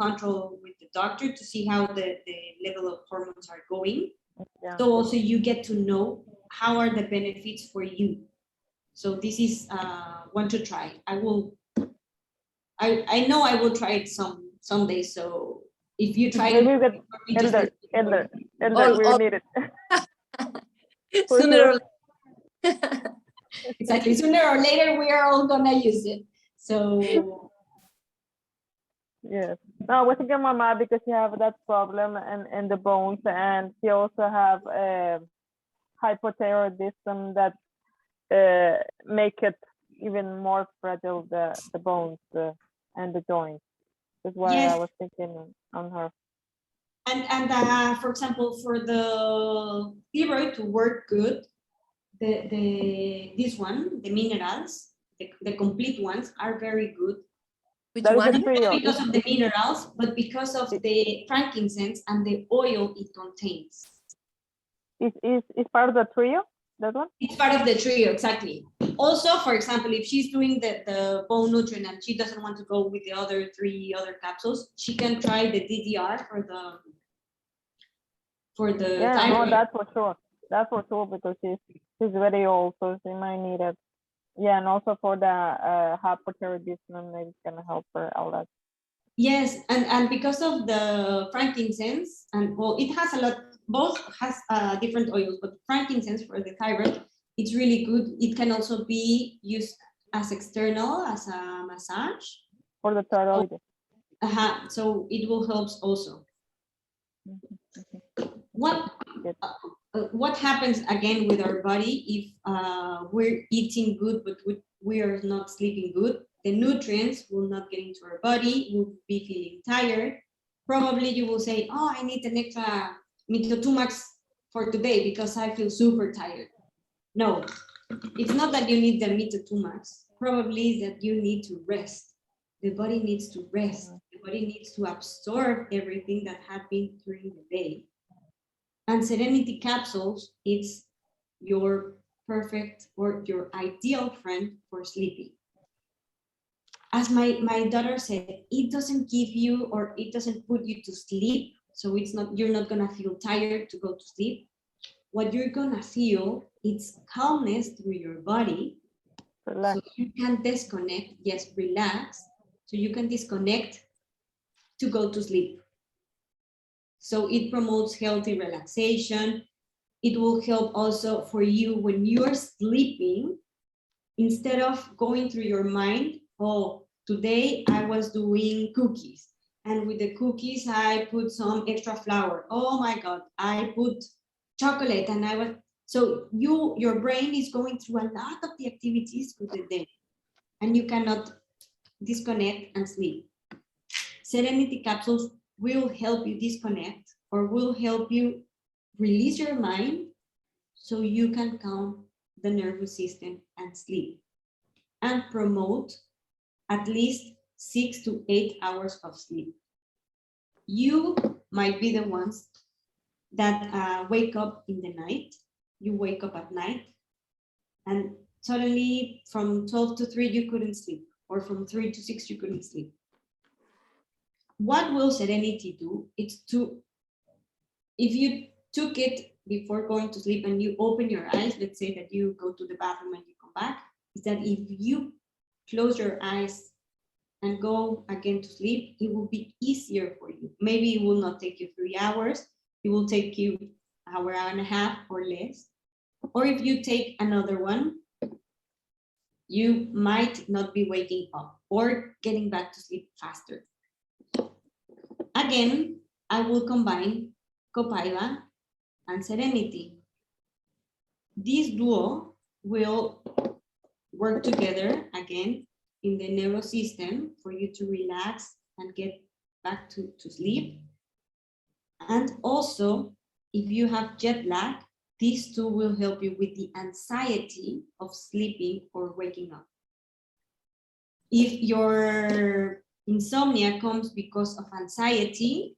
control with the doctor to see how the level of hormones are going. Yeah. So also you get to know how are the benefits for you. So this is one to try. I know I will try it someday. So if you try Maybe it, we get elder, we need it. For Sooner sure. or exactly, sooner or later we are all gonna use it. So Yes. No, I was thinking my mom because she have that problem and the bones, and she also have hypothyroidism that make it even more fragile, the bones and the joints. That's why yes, I was thinking on her. and for example, for the thyroid to work good, this one, the minerals, the complete ones are very good. which That is one? a trio. Not because of the minerals, but because of the frankincense and the oil it contains. Is part of the trio, that one? It's part of the trio, exactly. Also, for example, if she's doing the bone nutrient and she doesn't want to go with the other 3 other capsules, she can try the DDR for the Yeah, thyroid. no, that's for sure. That's for sure, because she's very old, so she might need it. Yeah, and also for the hypothyroidism, maybe it's gonna help her a lot. Yes, and because of the frankincense, and well, it has a lot, both has different oils, but frankincense for the thyroid, it's really good. It can also be used as external, as a massage. For the thyroid. So it will help also. What happens again with our body if we're eating good, but we are not sleeping good? The nutrients will not get into our body, we'll be feeling tired. Probably you will say, oh, I need an extra Mitotumax for today because I feel super tired. No, it's not that you need the Mitotumax. Probably is that you need to rest. The body needs to rest. The body needs to absorb everything that had been during the day. And Serenity capsules, it's your perfect or your ideal friend for sleeping. As my daughter said, it doesn't give you, or it doesn't put you to sleep. So you're not gonna feel tired to go to sleep. What you're gonna feel, it's calmness through your body. Relax. So you can disconnect, yes, relax. So you can disconnect to go to sleep. So it promotes healthy relaxation. It will help also for you when you're sleeping, instead of going through your mind, oh, today I was doing cookies, and with the cookies I put some extra flour. Oh my God, I put chocolate, and so your brain is going through a lot of the activities for the day, and you cannot disconnect and sleep. Serenity capsules will help you disconnect, or will help you release your mind so you can calm the nervous system and sleep, and promote at least 6 to 8 hours of sleep. You might be the ones that wake up in the night. You wake up at night and suddenly from 12 to 3 you couldn't sleep, or from 3 to 6 you couldn't sleep. What will Serenity do? It's to, if you took it before going to sleep and you open your eyes, let's say that you go to the bathroom and you come back, is that if you close your eyes and go again to sleep, it will be easier for you. Maybe it will not take you 3 hours, it will take you an hour and a half or less. Or if you take another one, you might not be waking up or getting back to sleep faster. Again, I will combine Copaiba and Serenity. This duo will work together again in the nervous system for you to relax and get back to sleep. And also, if you have jet lag, these two will help you with the anxiety of sleeping or waking up. If your insomnia comes because of anxiety,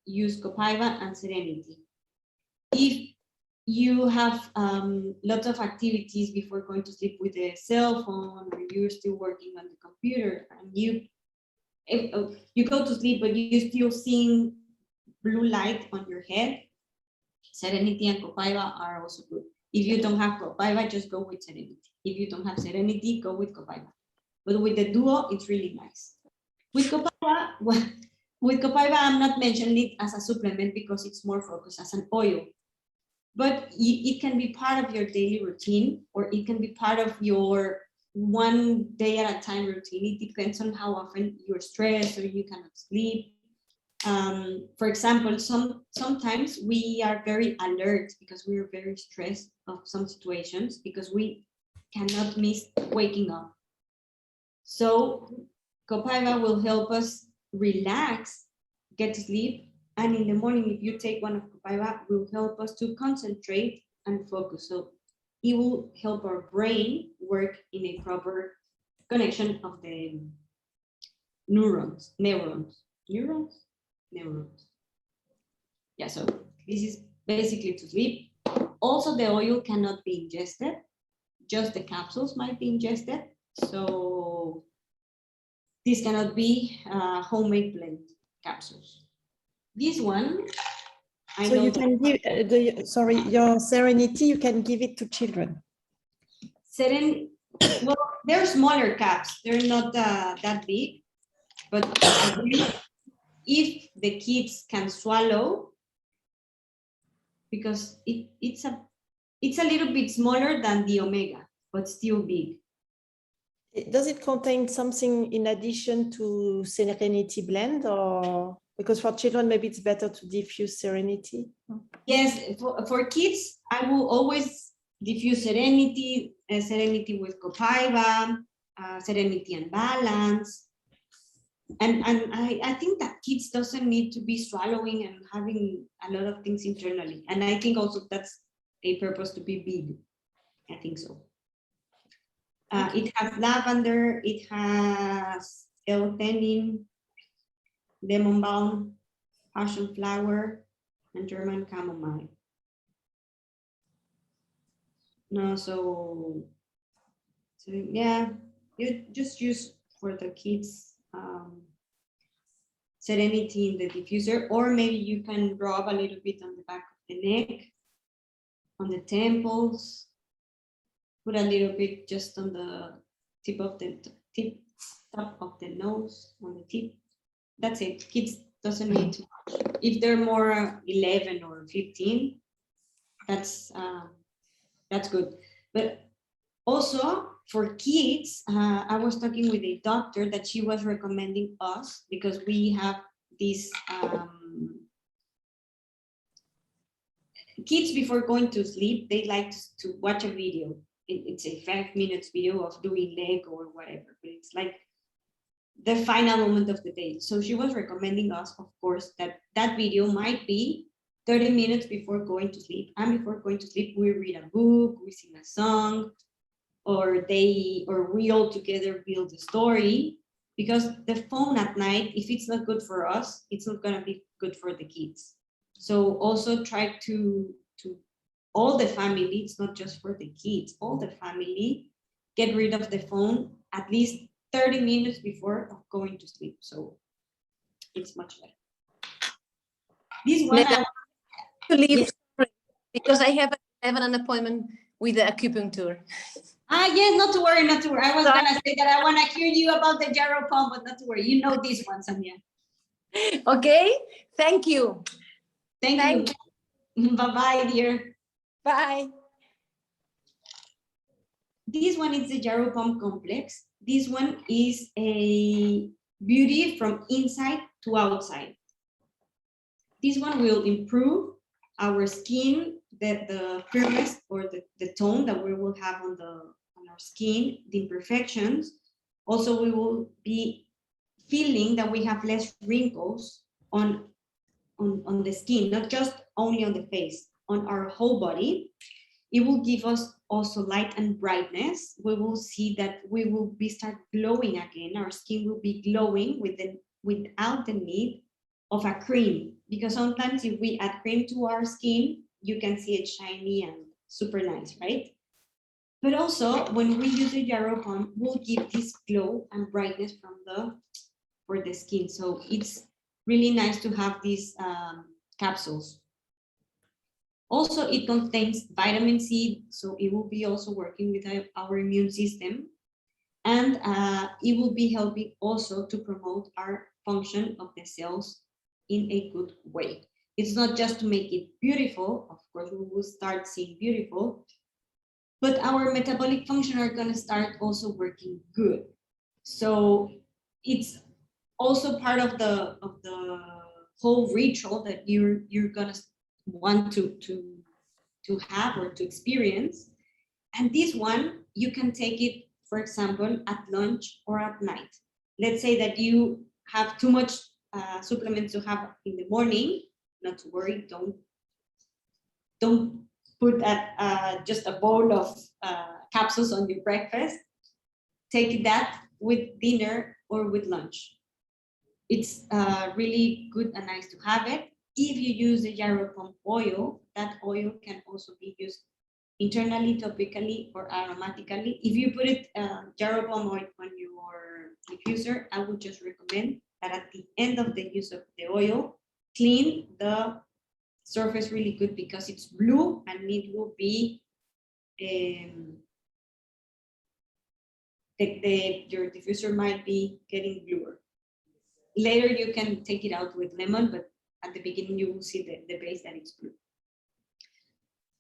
use Copaiba and Serenity. If you have lots of activities before going to sleep with a cell phone, or you're still working on the computer, and you go to sleep but you're still seeing blue light on your head, Serenity and Copaiba are also good. If you don't have Copaiba, just go with Serenity. If you don't have Serenity, go with Copaiba. But with the duo, it's really nice. With Copaiba, I'm not mentioning it as a supplement because it's more focused as an oil. But it can be part of your daily routine, or it can be part of your one day at a time routine. It depends on how often you're stressed or you cannot sleep. For example, sometimes we are very alert because we are very stressed of some situations because we cannot miss waking up. So Copaiba will help us relax, get to sleep, and in the morning, if you take one of Copaiba, will help us to concentrate and focus. So it will help our brain work in a proper connection of the neurons. Yeah, so this is basically to sleep. Also, the oil cannot be ingested. Just the capsules might be ingested. So this cannot be homemade blend capsules. This one, So you can give your Serenity, you can give it to children. Well, they're smaller caps. They're not that big, but if the kids can swallow, because it's a little bit smaller than the Omega, but still big. Does it contain something in addition to Serenity blend, or because for children maybe it's better to diffuse Serenity? Yes, for kids, I will always diffuse Serenity, Serenity with Copaiba, Serenity and Balance. And I think that kids doesn't need to be swallowing and having a lot of things internally. And I think also that's a purpose to be big. I think so. It has lavender, it has L-theanine, lemon balm, passion flower, and German chamomile. No, so yeah, you just use for the kids Serenity in the diffuser, or maybe you can rub a little bit on the back of the neck, on the temples, put a little bit just on the top of the nose, on the tip. That's it. Kids doesn't need too much. If they're more 11 or 15, that's good. But also for kids, I was talking with a doctor that she was recommending us, because we have these kids before going to sleep, they like to watch a video. It's a 5 minutes video of doing leg or whatever, but it's like the final moment of the day. So she was recommending us, of course, that video might be 30 minutes before going to sleep. And before going to sleep, we read a book, we sing a song, or we all together build a story. Because the phone at night, if it's not good for us, it's not gonna be good for the kids. So also try to all the family, it's not just for the kids, all the family, get rid of the phone at least 30 minutes before going to sleep. So it's much better. This one, To leave, yes. because I have an appointment with the acupuncture. Yes, not to worry, not to worry. I was gonna say that I wanna hear you about the gyro pump, but not to worry. You know this one, Sonia. Okay, thank you. Thank you. Bye-bye, dear. Bye. This one is the gyro pump complex. This one is a beauty from inside to outside. This one will improve our skin, the firmness or the tone that we will have on our skin, the imperfections. Also, we will be feeling that we have less wrinkles on the skin, not just only on the face, on our whole body. It will give us also light and brightness. We will see that we will start glowing again. Our skin will be glowing without the need of a cream, because sometimes if we add cream to our skin, you can see it shiny and super nice, right? But also when we use the gyro pump, we'll give this glow and brightness for the skin. So it's really nice to have these capsules. Also, it contains vitamin C, so it will be also working with our immune system. And it will be helping also to promote our function of the cells in a good way. It's not just to make it beautiful, of course, we will start seeing beautiful, but our metabolic function are gonna start also working good. So it's also part of the whole ritual that you're gonna want to have or to experience. And this one, you can take it, for example, at lunch or at night. Let's say that you have too much supplements to have in the morning. Not to worry, don't put that just a bowl of capsules on your breakfast. Take that with dinner or with lunch. It's really good and nice to have it. If you use the gyro pump oil, that oil can also be used internally, topically, or aromatically. If you put it gyro pump oil on your diffuser, I would just recommend that at the end of the use of the oil, clean the surface really good, because it's blue and it will be your diffuser might be getting bluer. Later you can take it out with lemon, but at the beginning you will see the base that it's blue.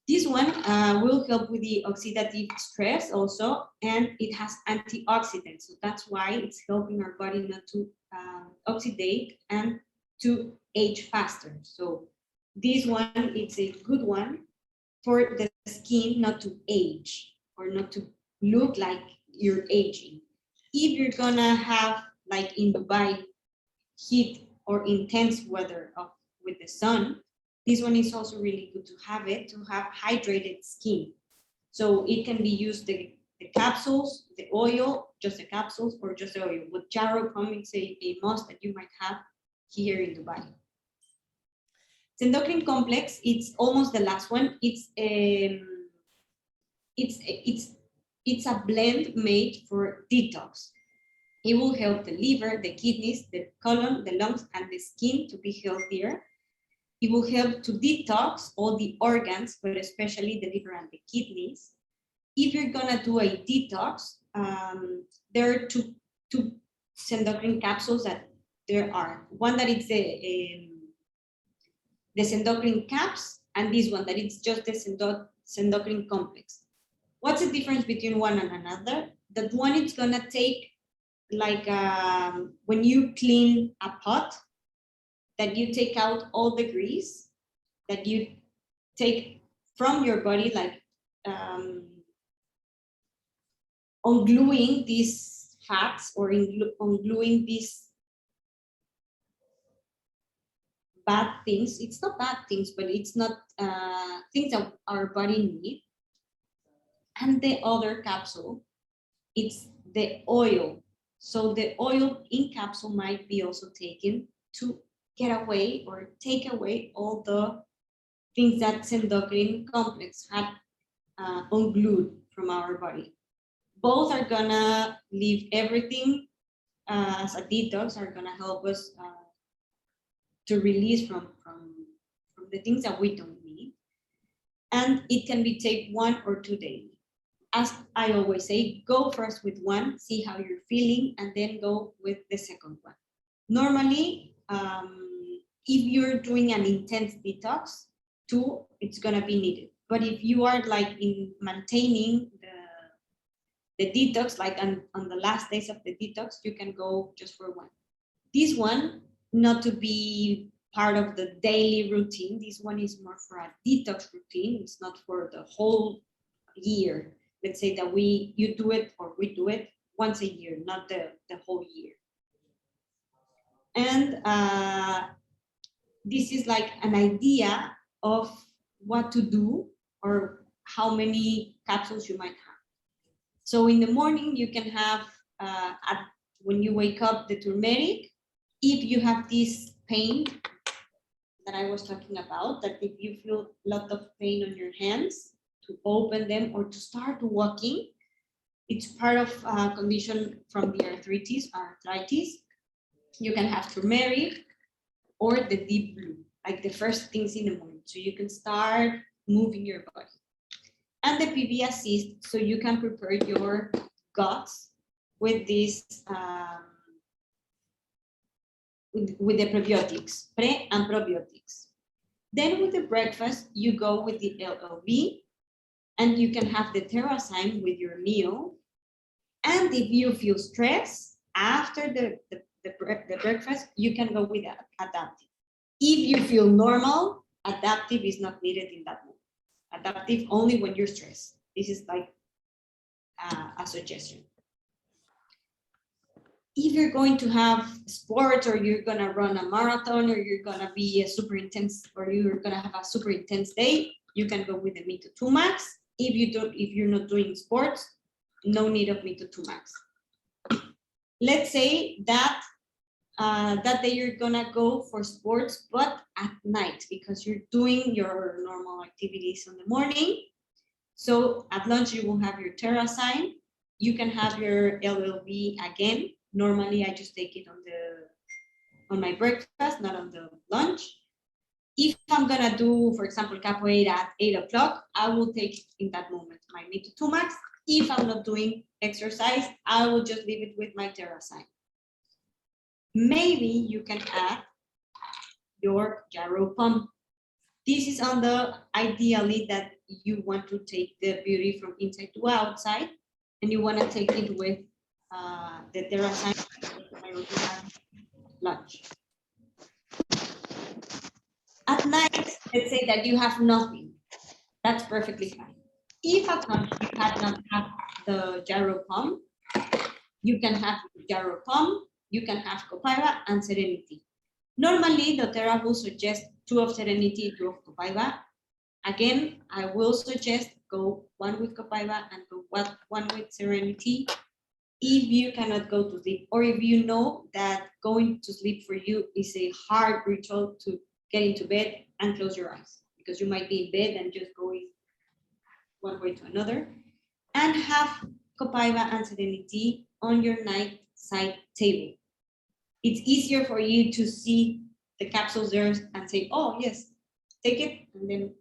This one will help with the oxidative stress also, and it has antioxidants. So that's why it's helping our body not to oxidate and to age faster. So this one, it's a good one for the skin not to age or not to look like you're aging. If you're gonna have, like in Dubai, heat or intense weather with the sun, this one is also really good to have hydrated skin. So it can be used the capsules, the oil, just the capsules, or just the oil. With gyro pump, it's a must that you might have here in Dubai. Endocrine complex, it's almost the last one. It's a blend made for detox. It will help the liver, the kidneys, the colon, the lungs, and the skin to be healthier. It will help to detox all the organs, but especially the liver and the kidneys. If you're gonna do a detox, there are two endocrine capsules that there are. One that is the endocrine caps, and this one that it's just the endocrine complex. What's the difference between one and another? That one is gonna take, like when you clean a pot, that you take out all the grease, that you take from your body, like ungluing these fats or ungluing these bad things. It's not bad things, but it's not things that our body needs. And the other capsule, it's the oil. So the oil in capsule might be also taken to get away or take away all the things that endocrine complex had unglued from our body. Both are gonna leave everything as a detox, are gonna help us to release from the things that we don't need. And it can be take 1 or 2 days. As I always say, go first with one, see how you're feeling, and then go with the second one. Normally, if you're doing an intense detox, 2, it's gonna be needed. But if you are like in maintaining the detox, like on the last days of the detox, you can go just for 1. This one, not to be part of the daily routine. This one is more for a detox routine. It's not for the whole year. Let's say that you do it or we do it once a year, not the whole year. And this is like an idea of what to do or how many capsules you might have. So in the morning, you can have, when you wake up, the turmeric. If you have this pain that I was talking about, that if you feel a lot of pain on your hands, to open them or to start walking, it's part of a condition from the arthritis. You can have turmeric or the deep blue, like the first things in the morning. So you can start moving your body. And the PB assist, so you can prepare your guts with this, with the probiotics, pre and probiotics. Then with the breakfast, you go with the LLB, and you can have the TerraSign with your meal. And if you feel stress after the breakfast, you can go with adaptive. If you feel normal, adaptive is not needed in that moment. Adaptive only when you're stressed. This is like a suggestion. If you're going to have sports, or you're gonna run a marathon, or you're gonna be or you're gonna have a super intense day, you can go with the Me2 Max. If you're not doing sports, no need of Me2 Max. Let's say that that day you're gonna go for sports, but at night, because you're doing your normal activities in the morning. So at lunch, you will have your TerraSign. You can have your LLB again. Normally, I just take it on my breakfast, not on the lunch. If I'm gonna do, for example, capoeira at 8 o'clock, I will take in that moment my Me2 Max. If I'm not doing exercise, I will just leave it with my TerraSign. Maybe you can add your gyro pump. This is on the ideally that you want to take the beauty from inside to outside, and you want to take it with the TerraSign lunch. At night, let's say that you have nothing. That's perfectly fine. If at lunch you not have the gyro pump, you can have gyro pump, you can have Copaiba and Serenity. Normally, dōTERRA will suggest 2 of Serenity, 2 of Copaiba. Again, I will suggest go 1 with Copaiba and go 1 with Serenity. If you cannot go to sleep, or if you know that going to sleep for you is a hard ritual to get into bed and close your eyes, because you might be in bed and just going one way to another, and have Copaiba and Serenity on your night side table. It's easier for you to see the capsules there and say, oh yes, take it, and then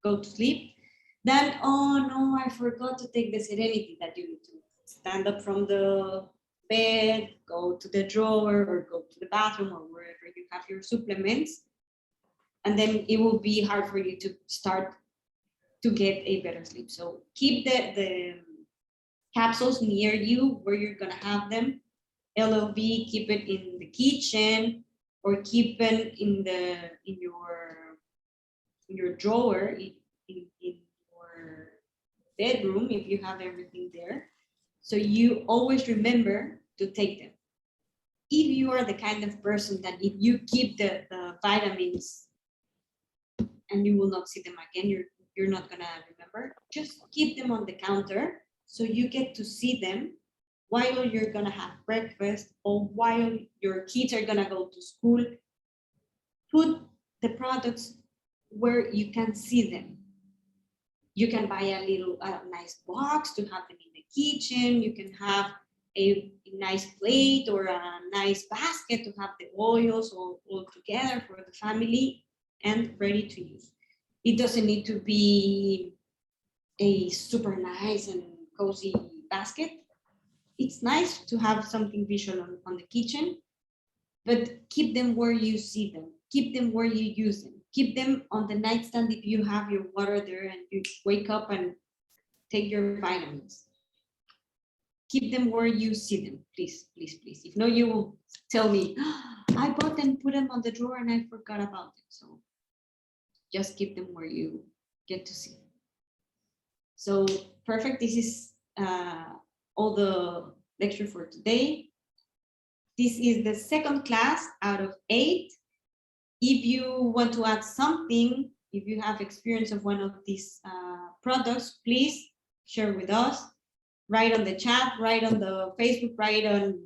go to sleep. Then, oh no, I forgot to take the Serenity, that you need to stand up from the bed, go to the drawer, or go to the bathroom, or wherever you have your supplements. And then it will be hard for you to start to get a better sleep. So keep the capsules near you where you're gonna have them. LLB, keep it in the kitchen, or keep it in your drawer in your bedroom if you have everything there. So you always remember to take them. if you are the kind of person that if you keep the vitamins and you will not see them again, you're not gonna remember, just keep them on the counter so you get to see them while you're gonna have breakfast or while your kids are gonna go to school. Put the products where you can see them. You can buy a little nice box to have them in the kitchen. You can have a nice plate or a nice basket to have the oils all together for the family and ready to use. It doesn't need to be a super nice and cozy basket. It's nice to have something visual on the kitchen, but keep them where you see them. Keep them where you use them. Keep them on the nightstand if you have your water there and you wake up and take your vitamins. Keep them where you see them, please, please, please. If no, you will tell me, I bought them, put them on the drawer and I forgot about them. So just keep them where you get to see them. So perfect, this is all the lecture for today. This is the second class out of 8. If you want to add something, if you have experience of one of these products, please share with us. Write on the chat, write on the Facebook, write on